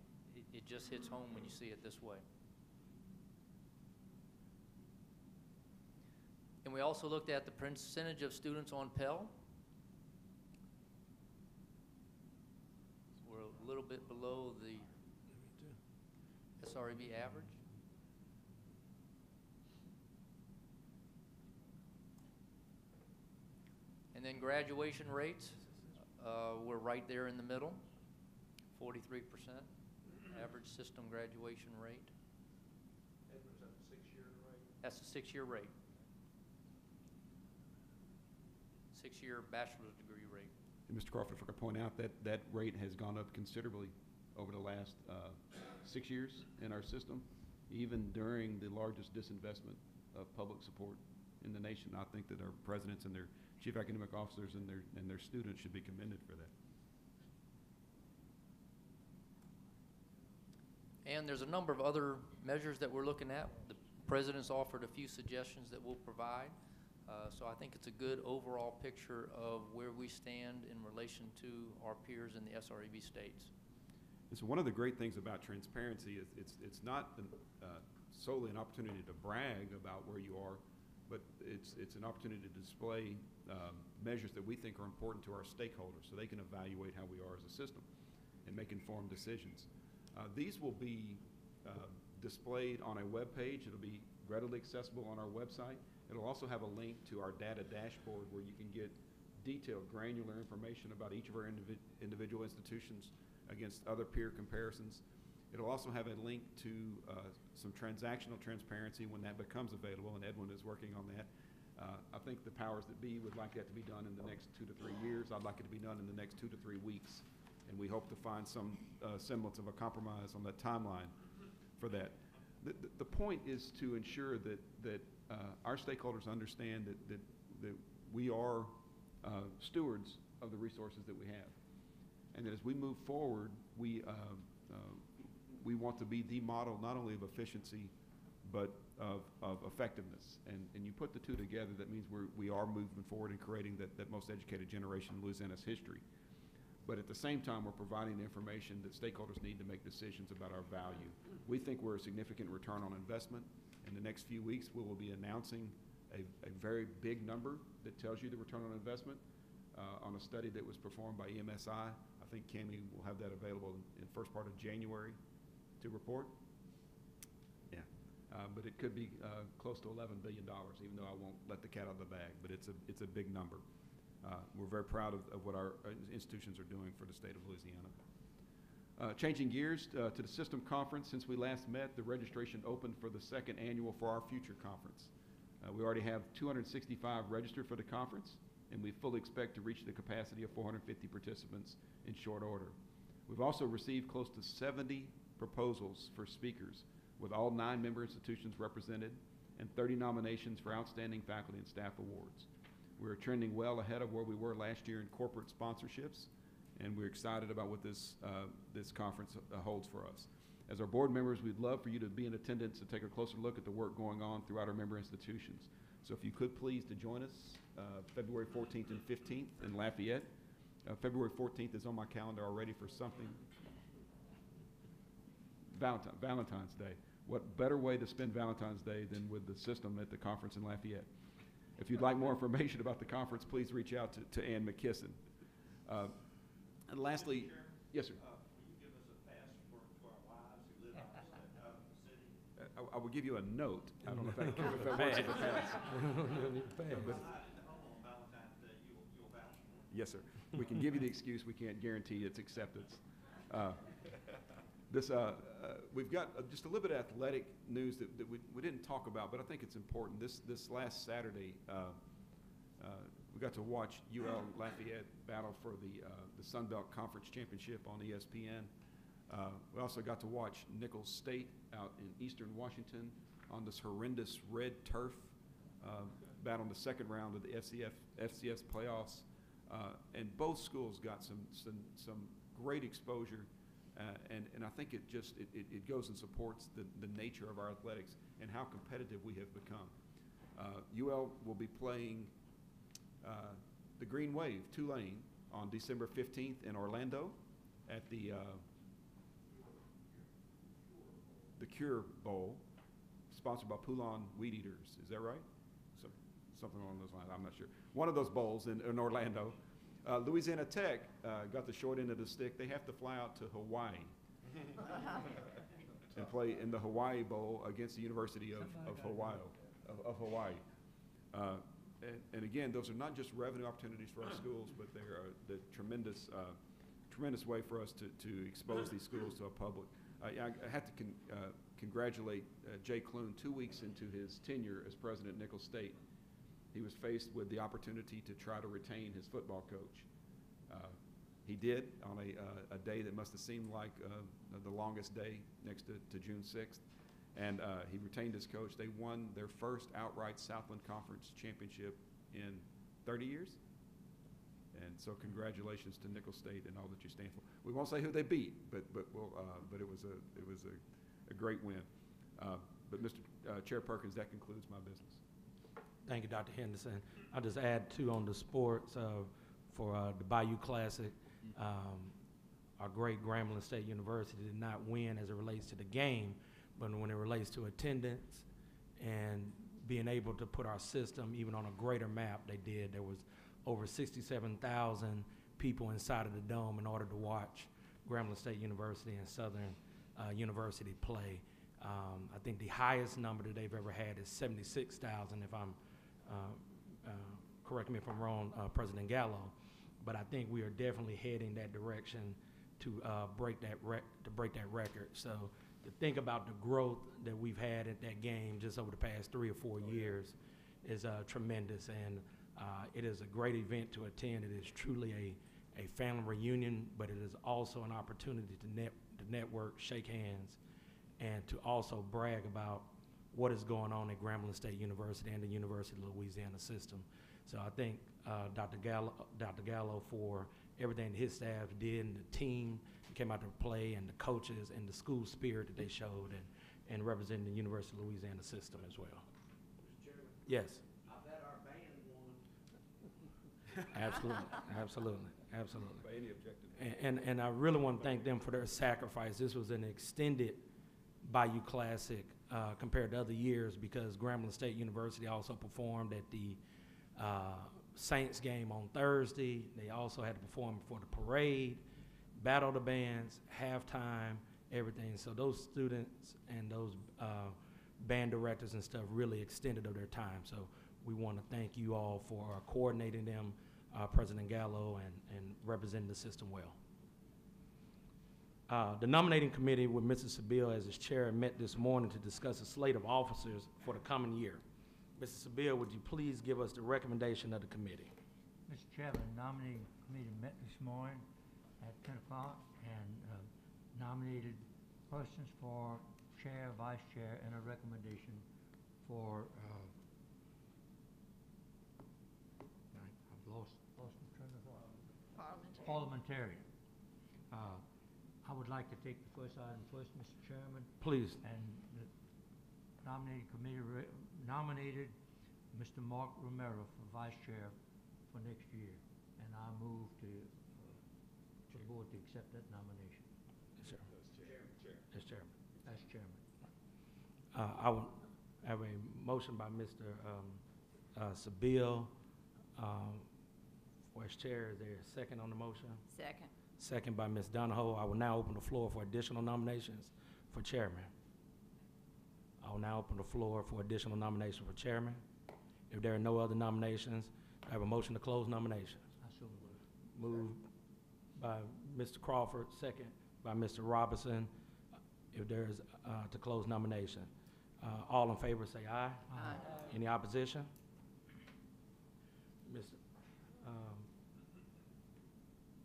[SPEAKER 6] it just hits home when you see it this way. And we also looked at the percentage of students on Pell. So we're a little bit below the SREB average. And then graduation rates, we're right there in the middle, 43% average system graduation rate.
[SPEAKER 12] Edmund's at the 6-year rate?
[SPEAKER 6] That's the 6-year rate. 6-year bachelor's degree rate.
[SPEAKER 7] And Mr. Crawford, if I could point out that that rate has gone up considerably over the last 6 years in our system, even during the largest disinvestment of public support in the nation. I think that our presidents and their chief academic officers and their students should be commended for that.
[SPEAKER 6] And there's a number of other measures that we're looking at. The president's offered a few suggestions that we'll provide. So I think it's a good overall picture of where we stand in relation to our peers in the SREB states.
[SPEAKER 7] And so one of the great things about transparency is it's not solely an opportunity to brag about where you are, but it's an opportunity to display measures that we think are important to our stakeholders so they can evaluate how we are as a system and make informed decisions. These will be displayed on a web page. It'll be readily accessible on our website. It'll also have a link to our data dashboard where you can get detailed, granular information about each of our individual institutions against other peer comparisons. It'll also have a link to some transactional transparency when that becomes available, and Edwin is working on that. I think the powers that be would like that to be done in the next 2 to 3 years. I'd like it to be done in the next 2 to 3 weeks, and we hope to find some semblance of a compromise on that timeline for that. The point is to ensure that our stakeholders understand that we are stewards of the resources that we have, and that as we move forward, we want to be the model not only of efficiency but of effectiveness. And you put the two together, that means we are moving forward and creating that most educated generation in Louisiana's history. But at the same time, we're providing the information that stakeholders need to make decisions about our value. We think we're a significant return on investment. In the next few weeks, we will be announcing a very big number that tells you the return on investment on a study that was performed by EMSI. I think Cammie will have that available in first part of January to report. Yeah, but it could be close to $11 billion, even though I won't let the cat out of the bag, but it's a big number. We're very proud of what our institutions are doing for the state of Louisiana. Changing gears to the system conference, since we last met, the registration opened for the second annual For Our Future conference. We already have 265 registered for the conference, and we fully expect to reach the capacity of 450 participants in short order. We've also received close to 70 proposals for speakers, with all 9 member institutions represented, and 30 nominations for outstanding faculty and staff awards. We're trending well ahead of where we were last year in corporate sponsorships, and we're excited about what this conference holds for us. As our board members, we'd love for you to be in attendance to take a closer look at the work going on throughout our member institutions. So if you could please to join us February 14th and 15th in Lafayette. February 14th is on my calendar already for something. Valentine's Day. What better way to spend Valentine's Day than with the system at the conference in Lafayette? If you'd like more information about the conference, please reach out to Ann McKisson. And lastly, yes, sir.
[SPEAKER 12] Will you give us a pass to our wives who live out of the city?
[SPEAKER 7] I will give you a note. I don't know if that works as a pass. Yes, sir. We can give you the excuse. We can't guarantee its acceptance. We've got just a little bit of athletic news that we didn't talk about, but I think it's important. This last Saturday, we got to watch UL Lafayette battle for the Sun Belt Conference Championship on ESPN. We also got to watch Nicholls State out in eastern Washington on this horrendous red turf, battle in the second round of the FCS playoffs. And both schools got some great exposure, and I think it goes and supports the nature of our athletics and how competitive we have become. UL will be playing the Green Wave, Tulane, on December 15th in Orlando at the Cure Bowl, sponsored by Poulon Weed Eaters. Is that right? Something along those lines. I'm not sure. One of those bowls in Orlando. Louisiana Tech got the short end of the stick. They have to fly out to Hawaii and play in the Hawaii Bowl against the University of Hawaii. And again, those are not just revenue opportunities for our schools, but they are the tremendous way for us to expose these schools to a public. I have to congratulate Jay Clune. 2 weeks into his tenure as president at Nicholls State, he was faced with the opportunity to try to retain his football coach. He did on a day that must have seemed like the longest day next to June 6th. And he retained his coach. They won their first outright Southland Conference championship in 30 years. And so congratulations to Nicholls State and all that you stand for. We won't say who they beat, but it was a great win. But Mr. Chair Perkins, that concludes my business.
[SPEAKER 9] Thank you, Dr. Henderson. I'll just add too on the sports for the Bayou Classic. Our great Grambling State University did not win as it relates to the game, but when it relates to attendance and being able to put our system even on a greater map, they did. There was over 67,000 people inside of the dome in order to watch Grambling State University and Southern University play. I think the highest number that they've ever had is 76,000, if I'm, correct me if I'm wrong, President Gallo. But I think we are definitely heading that direction to break that record. So to think about the growth that we've had at that game just over the past 3 or 4 years is tremendous, and it is a great event to attend. It is truly a family reunion, but it is also an opportunity to network, shake hands, and to also brag about what is going on at Grambling State University and the University of Louisiana system. So I thank Dr. Gallo for everything that his staff did, and the team that came out to play, and the coaches, and the school spirit that they showed, and representing the University of Louisiana system as well.
[SPEAKER 12] Mr. Chairman?
[SPEAKER 9] Yes.
[SPEAKER 12] I bet our band won.
[SPEAKER 9] Absolutely.
[SPEAKER 7] By any objective.
[SPEAKER 9] And I really want to thank them for their sacrifice. This was an extended Bayou Classic compared to other years, because Grambling State University also performed at the Saints game on Thursday. They also had to perform for the parade, battle the bands, halftime, everything. So those students and those band directors and stuff really extended of their time. So we want to thank you all for coordinating them, President Gallo, and representing the system well. The nominating committee with Mrs. Sabille as its chair met this morning to discuss a slate of officers for the coming year. Mr. Sabia, would you please give us the recommendation of the committee?
[SPEAKER 10] Mr. Chairman, nominating committee met this morning at 10 o'clock and nominated persons for chair, vice chair, and a recommendation for, I've lost my train of thought. Parliamentarian. I would like to take the first item first, Mr. Chairman.
[SPEAKER 9] Please.
[SPEAKER 10] And the nominating committee nominated Mr. Mark Romero for vice chair for next year. And I move to the board to accept that nomination.
[SPEAKER 9] Yes, sir. As chairman.
[SPEAKER 10] As chairman.
[SPEAKER 9] I will have a motion by Mr. Sabia for his chair. Is there a second on the motion?
[SPEAKER 1] Second.
[SPEAKER 9] Second by Ms. Donahoe. I will now open the floor for additional nominations for chairman. I will now open the floor for additional nominations for chairman. If there are no other nominations, I have a motion to close nominations.
[SPEAKER 10] I so move.
[SPEAKER 9] Moved by Mr. Crawford, second by Mr. Robinson. If there is, to close nomination. All in favor say aye.
[SPEAKER 10] Aye.
[SPEAKER 9] Any opposition?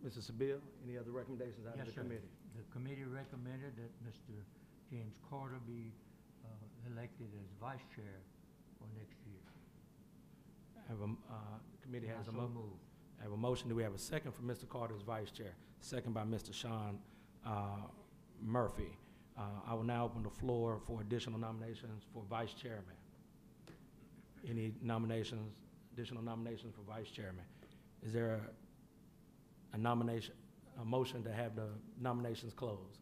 [SPEAKER 9] Mr. Sabia, any other recommendations out of
[SPEAKER 10] Yes,
[SPEAKER 9] the
[SPEAKER 10] sir.
[SPEAKER 9] committee?
[SPEAKER 10] The committee recommended that Mr. James Carter be elected as vice chair for next year.
[SPEAKER 9] Have a, committee has
[SPEAKER 10] I
[SPEAKER 9] a
[SPEAKER 10] so
[SPEAKER 9] mo-
[SPEAKER 10] move.
[SPEAKER 9] I have a motion. Do we have a second for Mr. Carter as vice chair? Second by Mr. Sean Murphy. I will now open the floor for additional nominations for vice chairman. Any nominations, additional nominations for vice chairman? Is there a nomination, a motion to have the nominations closed?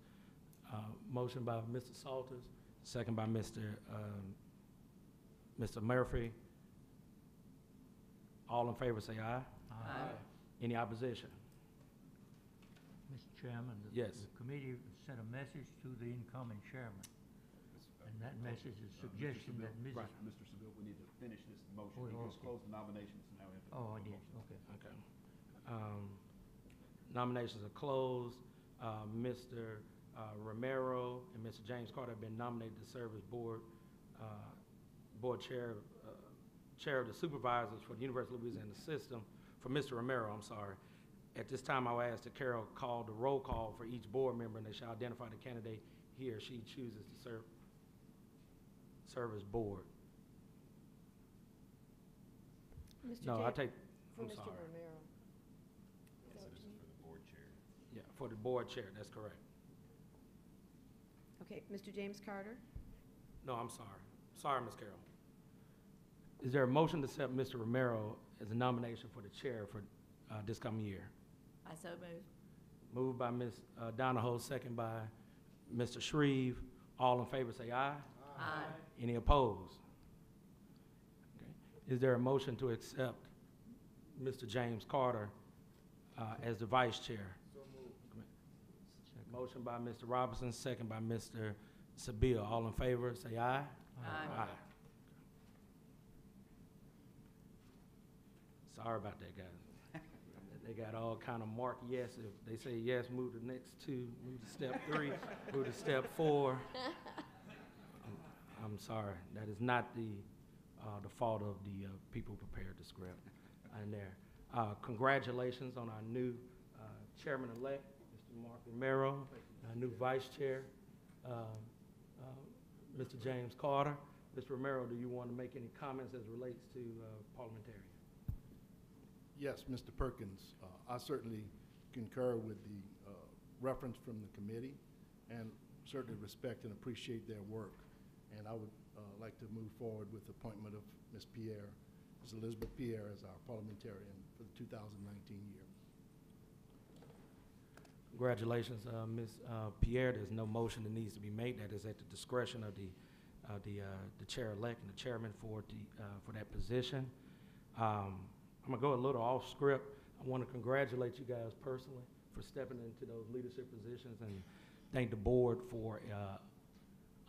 [SPEAKER 9] Motion by Mr. Salters, second by Mr. Murphy. All in favor say aye.
[SPEAKER 10] Aye.
[SPEAKER 9] Any opposition?
[SPEAKER 10] Mr. Chairman,
[SPEAKER 9] Yes.
[SPEAKER 10] the committee sent a message to the incoming chairman. And that message is suggestion that Mrs.
[SPEAKER 7] Right, Mr. Seville, we need to finish this motion.
[SPEAKER 10] Oh,
[SPEAKER 7] We just
[SPEAKER 10] okay.
[SPEAKER 7] closed the nominations, and now we have to.
[SPEAKER 10] Oh, I did, okay.
[SPEAKER 9] Okay. Nominations are closed. Mr. Romero and Mr. James Carter have been nominated to serve as board chair, chair of the supervisors for the University of Louisiana system. For Mr. Romero, I'm sorry. At this time, I will ask that Carol call the roll call for each board member, and they shall identify the candidate he or she chooses to serve as board. No, I take, I'm sorry.
[SPEAKER 5] Romero.
[SPEAKER 9] Yeah, for the board chair, that's correct.
[SPEAKER 5] Okay, Mr. James Carter?
[SPEAKER 9] No, I'm sorry. Sorry, Ms. Carroll. Is there a motion to accept Mr. Romero as a nomination for the chair for this coming year?
[SPEAKER 1] I so move.
[SPEAKER 9] Moved by Ms. Donahoe, second by Mr. Shreve. All in favor say aye.
[SPEAKER 1] Aye.
[SPEAKER 9] Any opposed? Okay. Is there a motion to accept Mr. James Carter as the vice chair?
[SPEAKER 4] So moved.
[SPEAKER 9] Motion by Mr. Robinson, second by Mr. Sabia. All in favor say aye.
[SPEAKER 1] Aye.
[SPEAKER 9] Sorry about that, guys. They got all kind of marked yes. If they say yes, move to next two, move to step three, move to step four. I'm sorry. That is not the fault of the people who prepared the script in there. Congratulations on our new chairman-elect, Mr. Mark Romero, our new vice chair, Mr. James Carter. Mr. Romero, do you want to make any comments as relates to parliamentarian?
[SPEAKER 8] Yes, Mr. Perkins, I certainly concur with the reference from the committee and certainly respect and appreciate their work. And I would like to move forward with the appointment of Ms. Pierre, Ms. Elizabeth Pierre, as our parliamentarian for the 2019 year.
[SPEAKER 9] Congratulations, Ms. Pierre. There's no motion that needs to be made. That is at the discretion of the chair-elect and the chairman for that position. I'm gonna go a little off script. I want to congratulate you guys personally for stepping into those leadership positions and thank the board for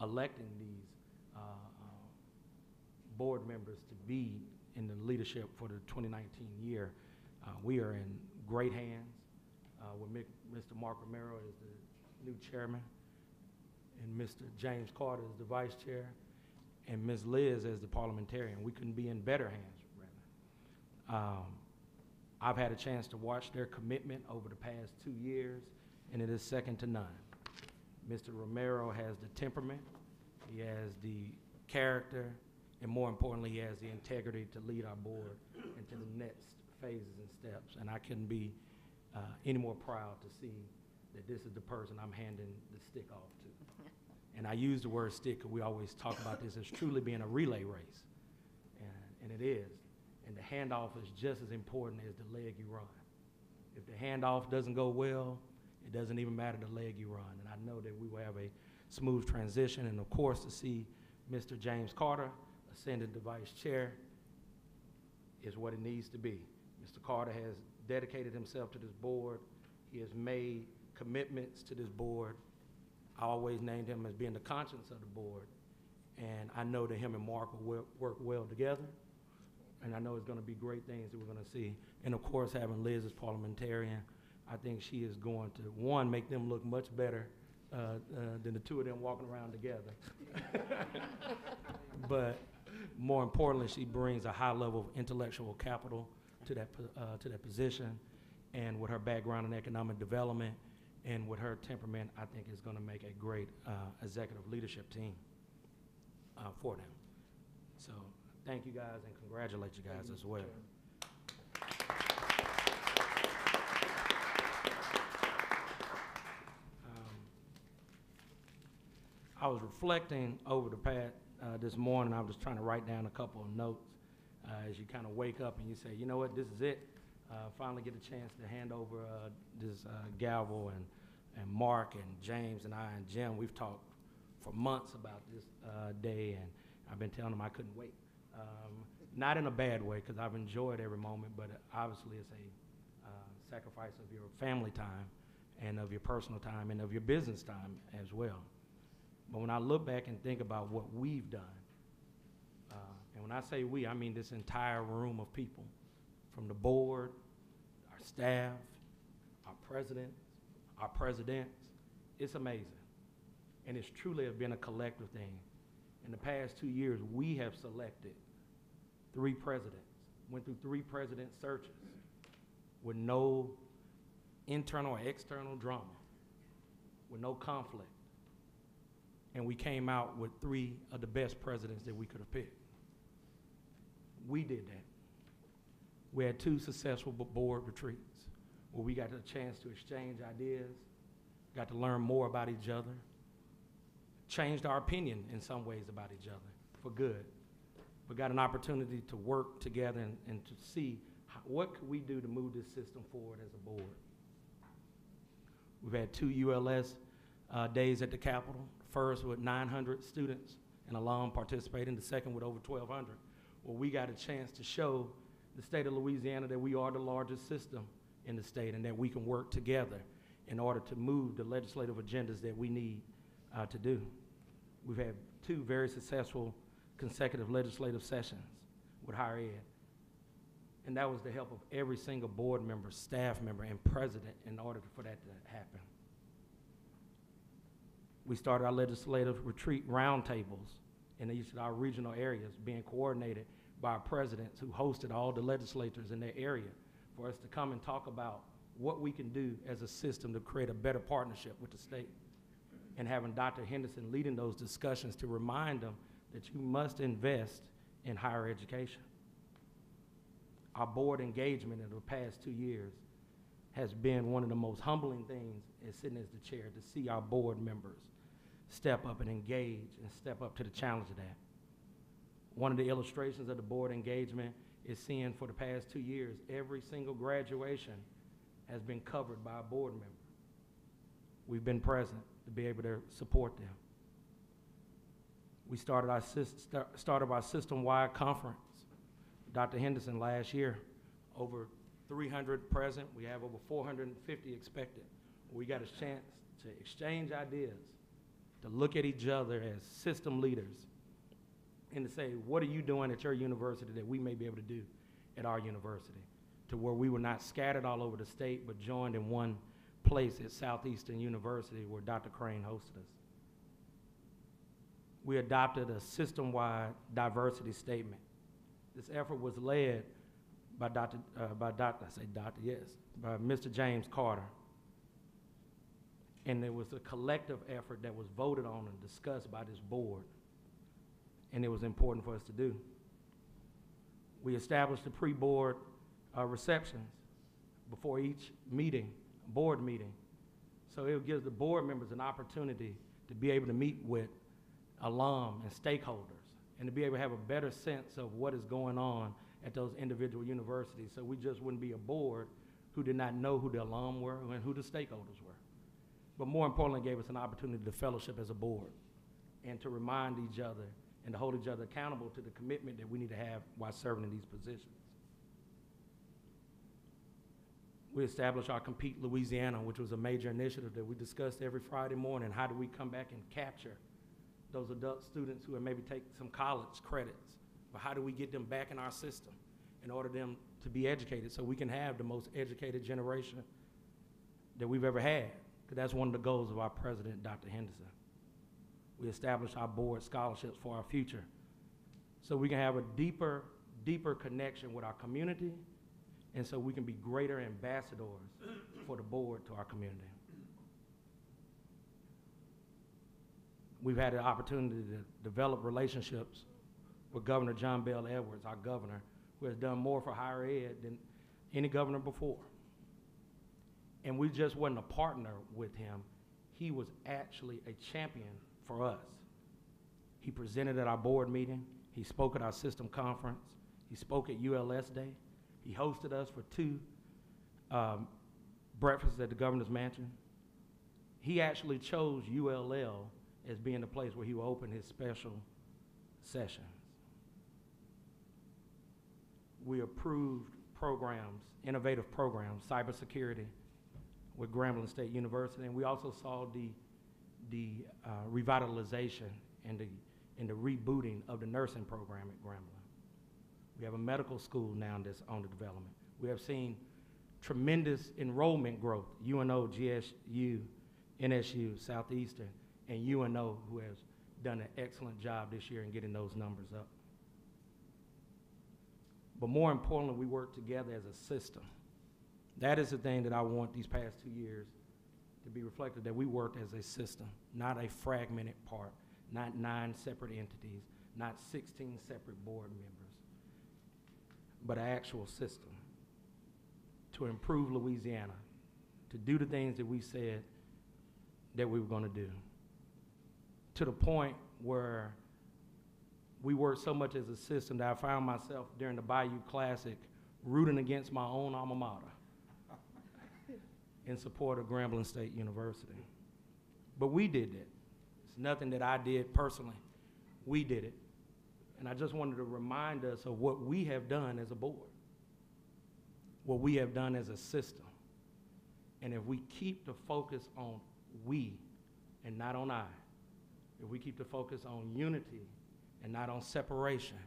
[SPEAKER 9] electing these board members to be in the leadership for the 2019 year. We are in great hands with Mr. Mark Romero as the new chairman and Mr. James Carter as the vice chair. and Ms. Liz as the parliamentarian. We couldn't be in better hands, rather. I've had a chance to watch their commitment over the past 2 years, and it is second to none. Mr. Romero has the temperament, he has the character, and more importantly, he has the integrity to lead our board into the next phases and steps. And I couldn't be any more proud to see that this is the person I'm handing the stick off to. And I use the word stick because we always talk about this as truly being a relay race, and it is. And the handoff is just as important as the leg you run. If the handoff doesn't go well, it doesn't even matter the leg you run. And I know that we will have a smooth transition. And of course, to see Mr. James Carter ascended to vice chair is what it needs to be. Mr. Carter has dedicated himself to this board. He has made commitments to this board. I always named him as being the conscience of the board. And I know that him and Mark will work well together. And I know it's going to be great things that we're going to see. And of course, having Liz as parliamentarian, I think she is going to, one, make them look much better than the two of them walking around together. But more importantly, she brings a high level of intellectual capital to that position. And with her background in economic development and with her temperament, I think is going to make a great executive leadership team for them. So thank you guys and congratulate you guys as well. I was reflecting over the past, this morning, I was trying to write down a couple of notes as you kind of wake up and you say, you know what, this is it. Finally get a chance to hand over this gavel, and Mark and James and I and Jim, we've talked for months about this day, and I've been telling them I couldn't wait. Not in a bad way, because I've enjoyed every moment, but obviously it's a sacrifice of your family time and of your personal time and of your business time as well. But when I look back and think about what we've done, and when I say we, I mean this entire room of people, from the board, our staff, our presidents, it's amazing. And it's truly been a collective thing. In the past 2 years, we have selected 3 presidents, went through 3 president searches with no internal or external drama, with no conflict. And we came out with 3 of the best presidents that we could have picked. We did that. We had 2 successful board retreats where we got a chance to exchange ideas, got to learn more about each other, changed our opinion in some ways about each other for good. We got an opportunity to work together and to see what could we do to move this system forward as a board. We've had 2 ULS days at the Capitol, first with 900 students and alum participating, the second with over 1,200, where we got a chance to show the state of Louisiana that we are the largest system in the state and that we can work together in order to move the legislative agendas that we need to do. We've had 2 very successful consecutive legislative sessions with higher ed. And that was the help of every single board member, staff member, and president in order for that to happen. We started our legislative retreat roundtables in each of our regional areas, being coordinated by our presidents who hosted all the legislators in their area for us to come and talk about what we can do as a system to create a better partnership with the state. And having Dr. Henderson leading those discussions to remind them that you must invest in higher education. Our board engagement in the past 2 years has been one of the most humbling things as sitting as the chair, to see our board members step up and engage and step up to the challenge of that. One of the illustrations of the board engagement is seeing for the past 2 years, every single graduation has been covered by a board member. We've been present to be able to support them. We started our system-wide conference. Dr. Henderson last year, over 300 present. We have over 450 expected. We got a chance to exchange ideas, to look at each other as system leaders, and to say, what are you doing at your university that we may be able to do at our university, to where we were not scattered all over the state, but joined in one place at Southeastern University where Dr. Crane hosted us. we adopted a system-wide diversity statement. This effort was led by Mr. James Carter. And there was a collective effort that was voted on and discussed by this board, and it was important for us to do. We established the pre-board receptions before each meeting, board meeting. So it gives the board members an opportunity to be able to meet with alum and stakeholders and to be able to have a better sense of what is going on at those individual universities. So we just wouldn't be a board who did not know who the alum were and who the stakeholders were. But more importantly, it gave us an opportunity to fellowship as a board and to remind each other and to hold each other accountable to the commitment that we need to have while serving in these positions. We established our Compete Louisiana, which was a major initiative that we discussed every Friday morning. How do we come back and capture those adult students who have maybe taken some college credits, but how do we get them back in our system in order for them to be educated so we can have the most educated generation that we've ever had? Because that's one of the goals of our president, Dr. Henderson. We established our board scholarships for our future so we can have a deeper connection with our community, and so we can be greater ambassadors for the board to our community. We've had the opportunity to develop relationships with Governor John Bell Edwards, our governor, who has done more for higher ed than any governor before. And we just wasn't a partner with him. He was actually a champion for us. He presented at our board meeting. He spoke at our system conference. He spoke at ULS Day. He hosted us for 2 breakfasts at the governor's mansion. He actually chose ULL as being the place where he would open his special sessions. We approved programs, innovative programs, cybersecurity with Grambling State University, and we also saw the revitalization and the rebooting of the nursing program at Grambling. We have a medical school now that's on the development. We have seen tremendous enrollment growth, UNO, GSU, NSU, Southeastern, and UNO, who has done an excellent job this year in getting those numbers up. But more importantly, we work together as a system. That is the thing that I want these past 2 years to be reflected, that we worked as a system, not a fragmented part, not 9 separate entities, not 16 separate board members, but an actual system to improve Louisiana, to do the things that we said that we were going to do, to the point where we worked so much as a system that I found myself during the Bayou Classic rooting against my own alma mater in support of Grambling State University. But we did that. It's nothing that I did personally. We did it. And I just wanted to remind us of what we have done as a board, what we have done as a system. And if we keep the focus on we and not on I, if we keep the focus on unity and not on separation,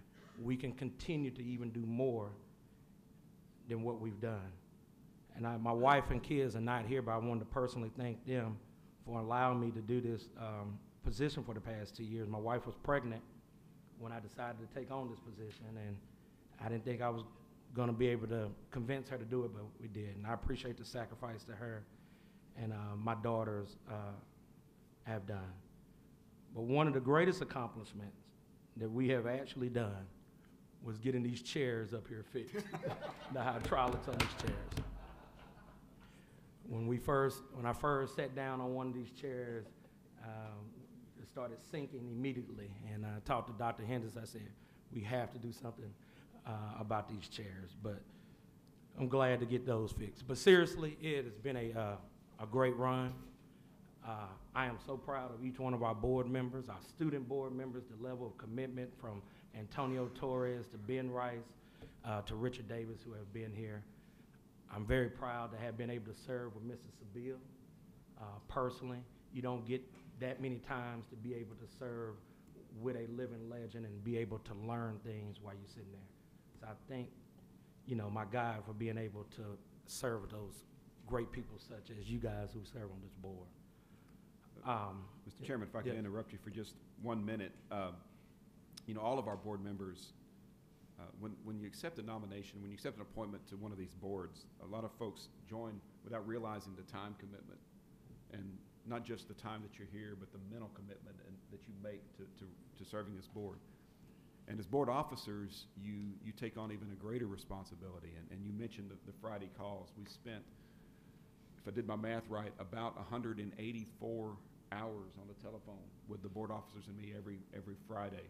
[SPEAKER 9] we can continue to even do more than what we've done. And my wife and kids are not here, but I wanted to personally thank them for allowing me to do this position for the past 2 years. My wife was pregnant when I decided to take on this position, and I didn't think I was going to be able to convince her to do it, but we did. And I appreciate the sacrifice that her and my daughters have done. But one of the greatest accomplishments that we have actually done was getting these chairs up here fixed, the hydraulics on these chairs. When I first sat down on one of these chairs, it started sinking immediately. And I talked to Dr. Henderson. I said, we have to do something about these chairs. But I'm glad to get those fixed. But seriously, it has been a great run. I am so proud of each one of our board members, our student board members, the level of commitment from Antonio Torres to Ben Rice to Richard Davis, who have been here. I'm very proud to have been able to serve with Mrs. Sabille personally. You don't get that many times to be able to serve with a living legend and be able to learn things while you're sitting there. So I thank, my God for being able to serve those great people such as you guys who serve on this board.
[SPEAKER 7] Mr. Chairman, if I could
[SPEAKER 9] yes.
[SPEAKER 7] interrupt you for just 1 minute. You know, all of our board members, when you accept a nomination, when you accept an appointment to one of these boards, a lot of folks join without realizing the time commitment, and not just the time that you're here, but the mental commitment that you make to serving this board. And as board officers, you take on even a greater responsibility. And you mentioned the Friday calls. We spent, if I did my math right, about 184 hours on the telephone with the board officers and me every Friday,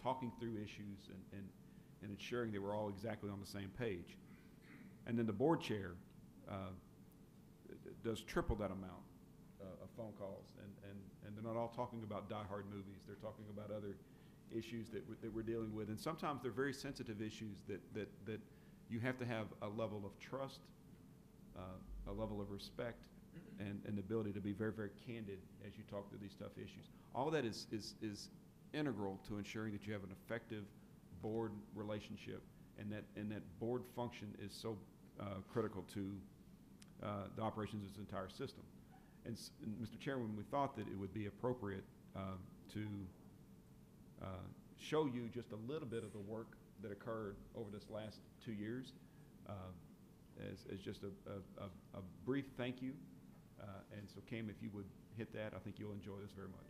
[SPEAKER 7] talking through issues and ensuring that we're all exactly on the same page. And then the board chair does triple that amount of phone calls, and they're not all talking about die-hard movies. They're talking about other issues that we're dealing with, and sometimes they're very sensitive issues that you have to have a level of trust, a level of respect, and the ability to be very, very candid as you talk through these tough issues. All of that is integral to ensuring that you have an effective board relationship, and that board function is so critical to the operations of this entire system. And Mr. Chairman, we thought that it would be appropriate to show you just a little bit of the work that occurred over this last 2 years as just a brief thank you. And so, Cam, if you would hit that, I think you'll enjoy this very much.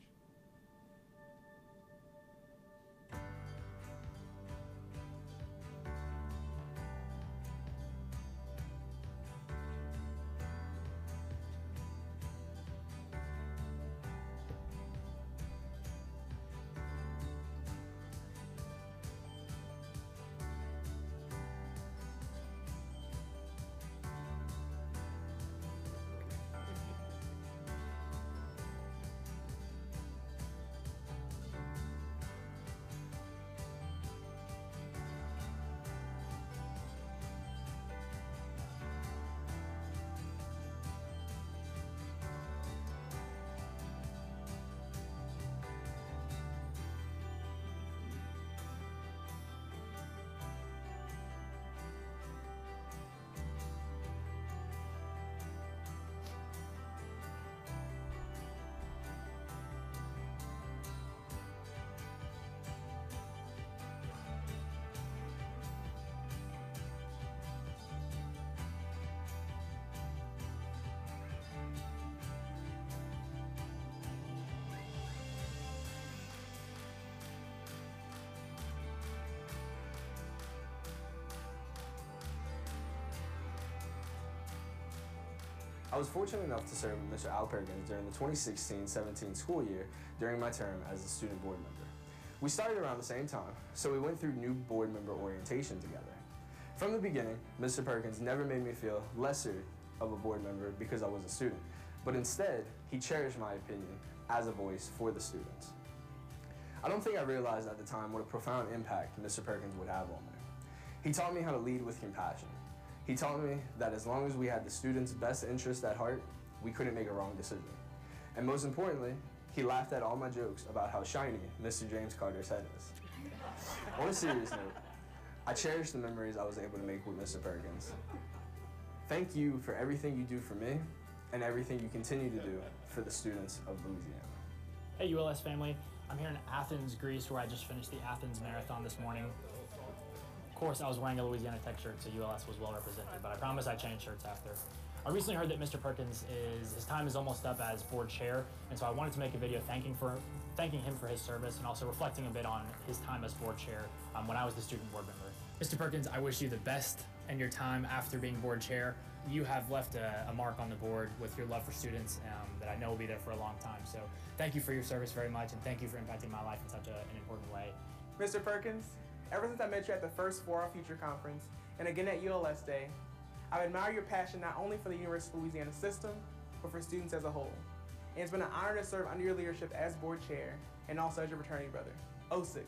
[SPEAKER 17] I was fortunate enough to serve with Mr. Al Perkins during the 2016-17 school year during my term as a student board member. We started around the same time, so we went through new board member orientation together. From the beginning, Mr. Perkins never made me feel lesser of a board member because I was a student, but instead, he cherished my opinion as a voice for the students. I don't think I realized at the time what a profound impact Mr. Perkins would have on me. He taught me how to lead with compassion. He taught me that as long as we had the students' best interest at heart, we couldn't make a wrong decision. And most importantly, he laughed at all my jokes about how shiny Mr. James Carter's head is. On a serious note, I cherish the memories I was able to make with Mr. Perkins. Thank you for everything you do for me and everything you continue to do for the students of Louisiana.
[SPEAKER 18] Hey ULS family, I'm here in Athens, Greece, where I just finished the Athens Marathon this morning. Of course, I was wearing a Louisiana Tech shirt, so ULS was well represented, but I promise I changed shirts after. I recently heard that Mr. Perkins his time is almost up as board chair, and so I wanted to make a video thanking him for his service and also reflecting a bit on his time as board chair when I was the student board member. Mr. Perkins, I wish you the best in your time after being board chair. You have left a mark on the board with your love for students that I know will be there for a long time. So thank you for your service very much, and thank you for impacting my life in such an important way.
[SPEAKER 19] Mr. Perkins, ever since I met you at the first For Our Future conference, and again at ULS Day, I admire your passion not only for the University of Louisiana system, but for students as a whole. And it's been an honor to serve under your leadership as board chair, and also as your fraternity brother. 06.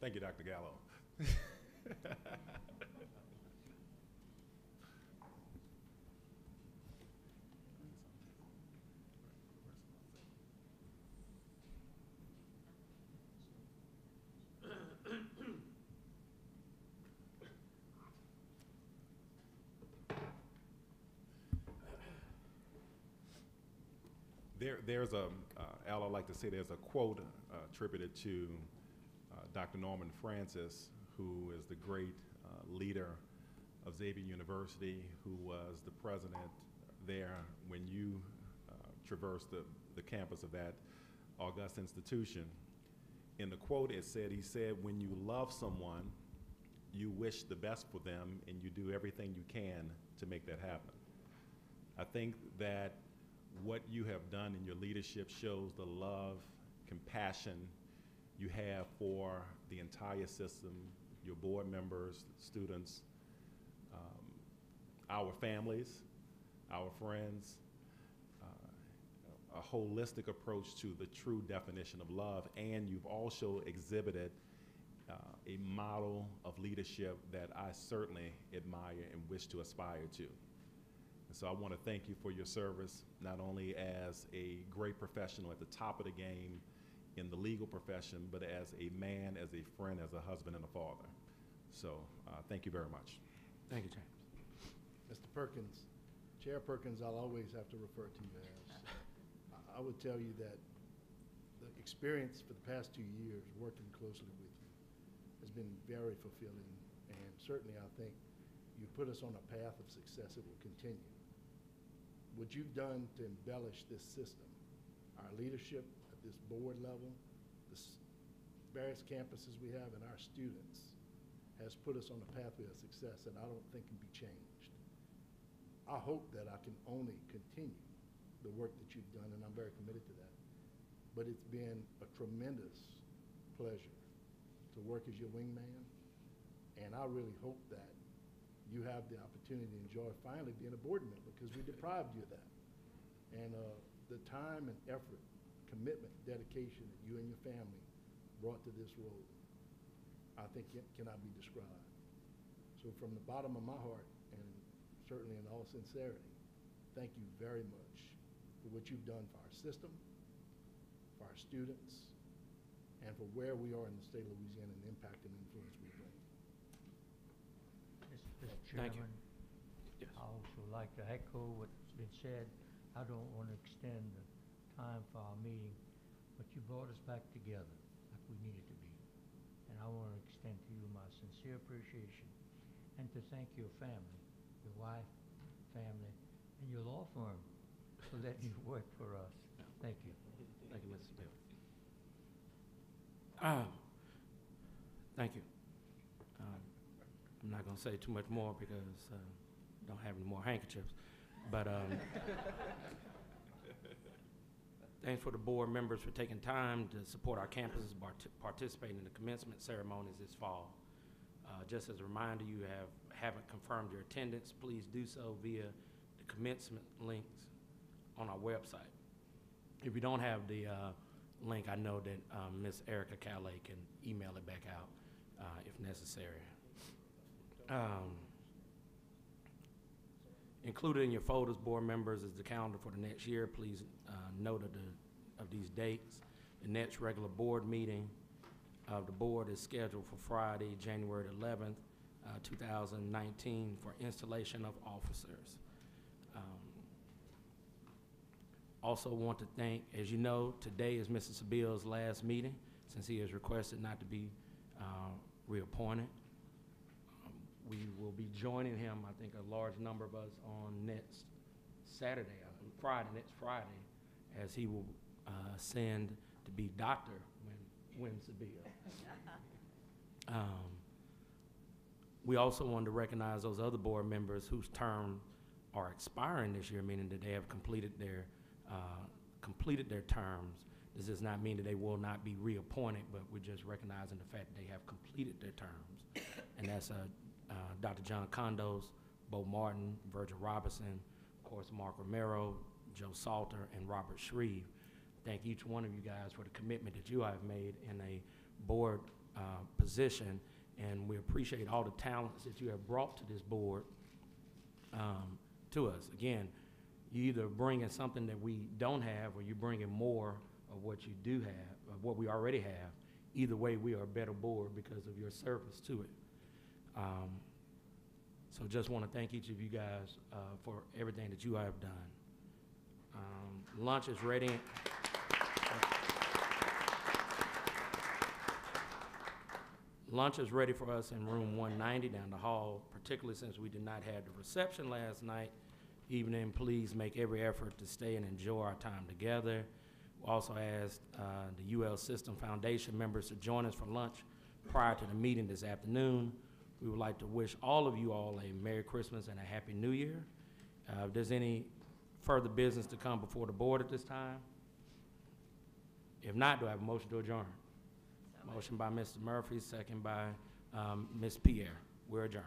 [SPEAKER 3] Thank you, Dr. Gallo. There's a, Al, I'd like to say there's a quote attributed to Dr. Norman Francis, who is the great leader of Xavier University, who was the president there when you traversed the campus of that august institution. In the quote, it said, he said, when you love someone, you wish the best for them and you do everything you can to make that happen. I think that what you have done in your leadership shows the love, compassion you have for the entire system, your board members, students, our families, our friends, a holistic approach to the true definition of love, and you've also exhibited a model of leadership that I certainly admire and wish to aspire to. And so I want to thank you for your service, not only as a great professional at the top of the game in the legal profession, but as a man, as a friend, as a husband and a father. So thank you very much.
[SPEAKER 9] Thank you, James.
[SPEAKER 8] Mr. Perkins, Chair Perkins, I'll always have to refer to you as. I would tell you that the experience for the past 2 years working closely with you has been very fulfilling, and certainly I think you put us on a path of success that will continue. What you've done to embellish this system, our leadership at this board level, the various campuses we have, and our students, has put us on a pathway of success that I don't think can be changed. I hope that I can only continue the work that you've done, and I'm very committed to that. But it's been a tremendous pleasure to work as your wingman, and I really hope that you have the opportunity to enjoy finally being a board member, because we deprived you of that. And the time and effort, commitment, dedication that you and your family brought to this role, I think it cannot be described. So from the bottom of my heart, and certainly in all sincerity, thank you very much for what you've done for our system, for our students, and for where we are in the state of Louisiana and the impact and influence we bring.
[SPEAKER 10] Mr.
[SPEAKER 9] Thank you.
[SPEAKER 10] Chairman,
[SPEAKER 9] Yes.
[SPEAKER 10] I also like to echo what's been said. I don't want to extend the time for our meeting, but you brought us back together like we needed to be. And I want to extend to you my sincere appreciation and to thank your family, your wife, family, and your law firm for letting you work for us. Thank you.
[SPEAKER 9] Thank you, Mr. Bill. Thank you. I'm not going to say too much more because don't have any more handkerchiefs. But thanks for the board members for taking time to support our campuses, participating in the commencement ceremonies this fall. Just as a reminder, you haven't confirmed your attendance, please do so via the commencement links on our website. If you don't have the link, I know that Ms. Erica Calais can email it back out if necessary. Included in your folders, board members, is the calendar for the next year. Please note of these dates. The next regular board meeting of the board is scheduled for Friday, January 11th, 2019, for installation of officers. Also want to thank, as you know, today is Mr. Sabil's last meeting since he has requested not to be reappointed. We will be joining him, I think a large number of us, on next Saturday, next Friday, as he will ascend to be Dr. when Sabil. We also wanted to recognize those other board members whose terms are expiring this year, meaning that they have completed their terms. This does not mean that they will not be reappointed, but we're just recognizing the fact that they have completed their terms. And that's Dr. John Condos, Bo Martin, Virgil Robinson, of course, Mark Romero, Joe Salter, and Robert Shreve. Thank each one of you guys for the commitment that you have made in a board position, and we appreciate all the talents that you have brought to this board to us. Again, you either bringing something that we don't have, or you're bringing more of what you do have, of what we already have. Either way, we are a better board because of your service to it. So just want to thank each of you guys for everything that you have done. Lunch is ready. Lunch is ready for us in room 190 down the hall, particularly since we did not have the reception last night evening. Please make every effort to stay and enjoy our time together. We also asked the UL System Foundation members to join us for lunch prior to the meeting this afternoon. We would like to wish all of you all a Merry Christmas and a Happy New Year. If there's any further business to come before the board at this time? If not, do I have a motion to adjourn? Motion by Mr. Murphy, second by Ms. Pierre. We're adjourned.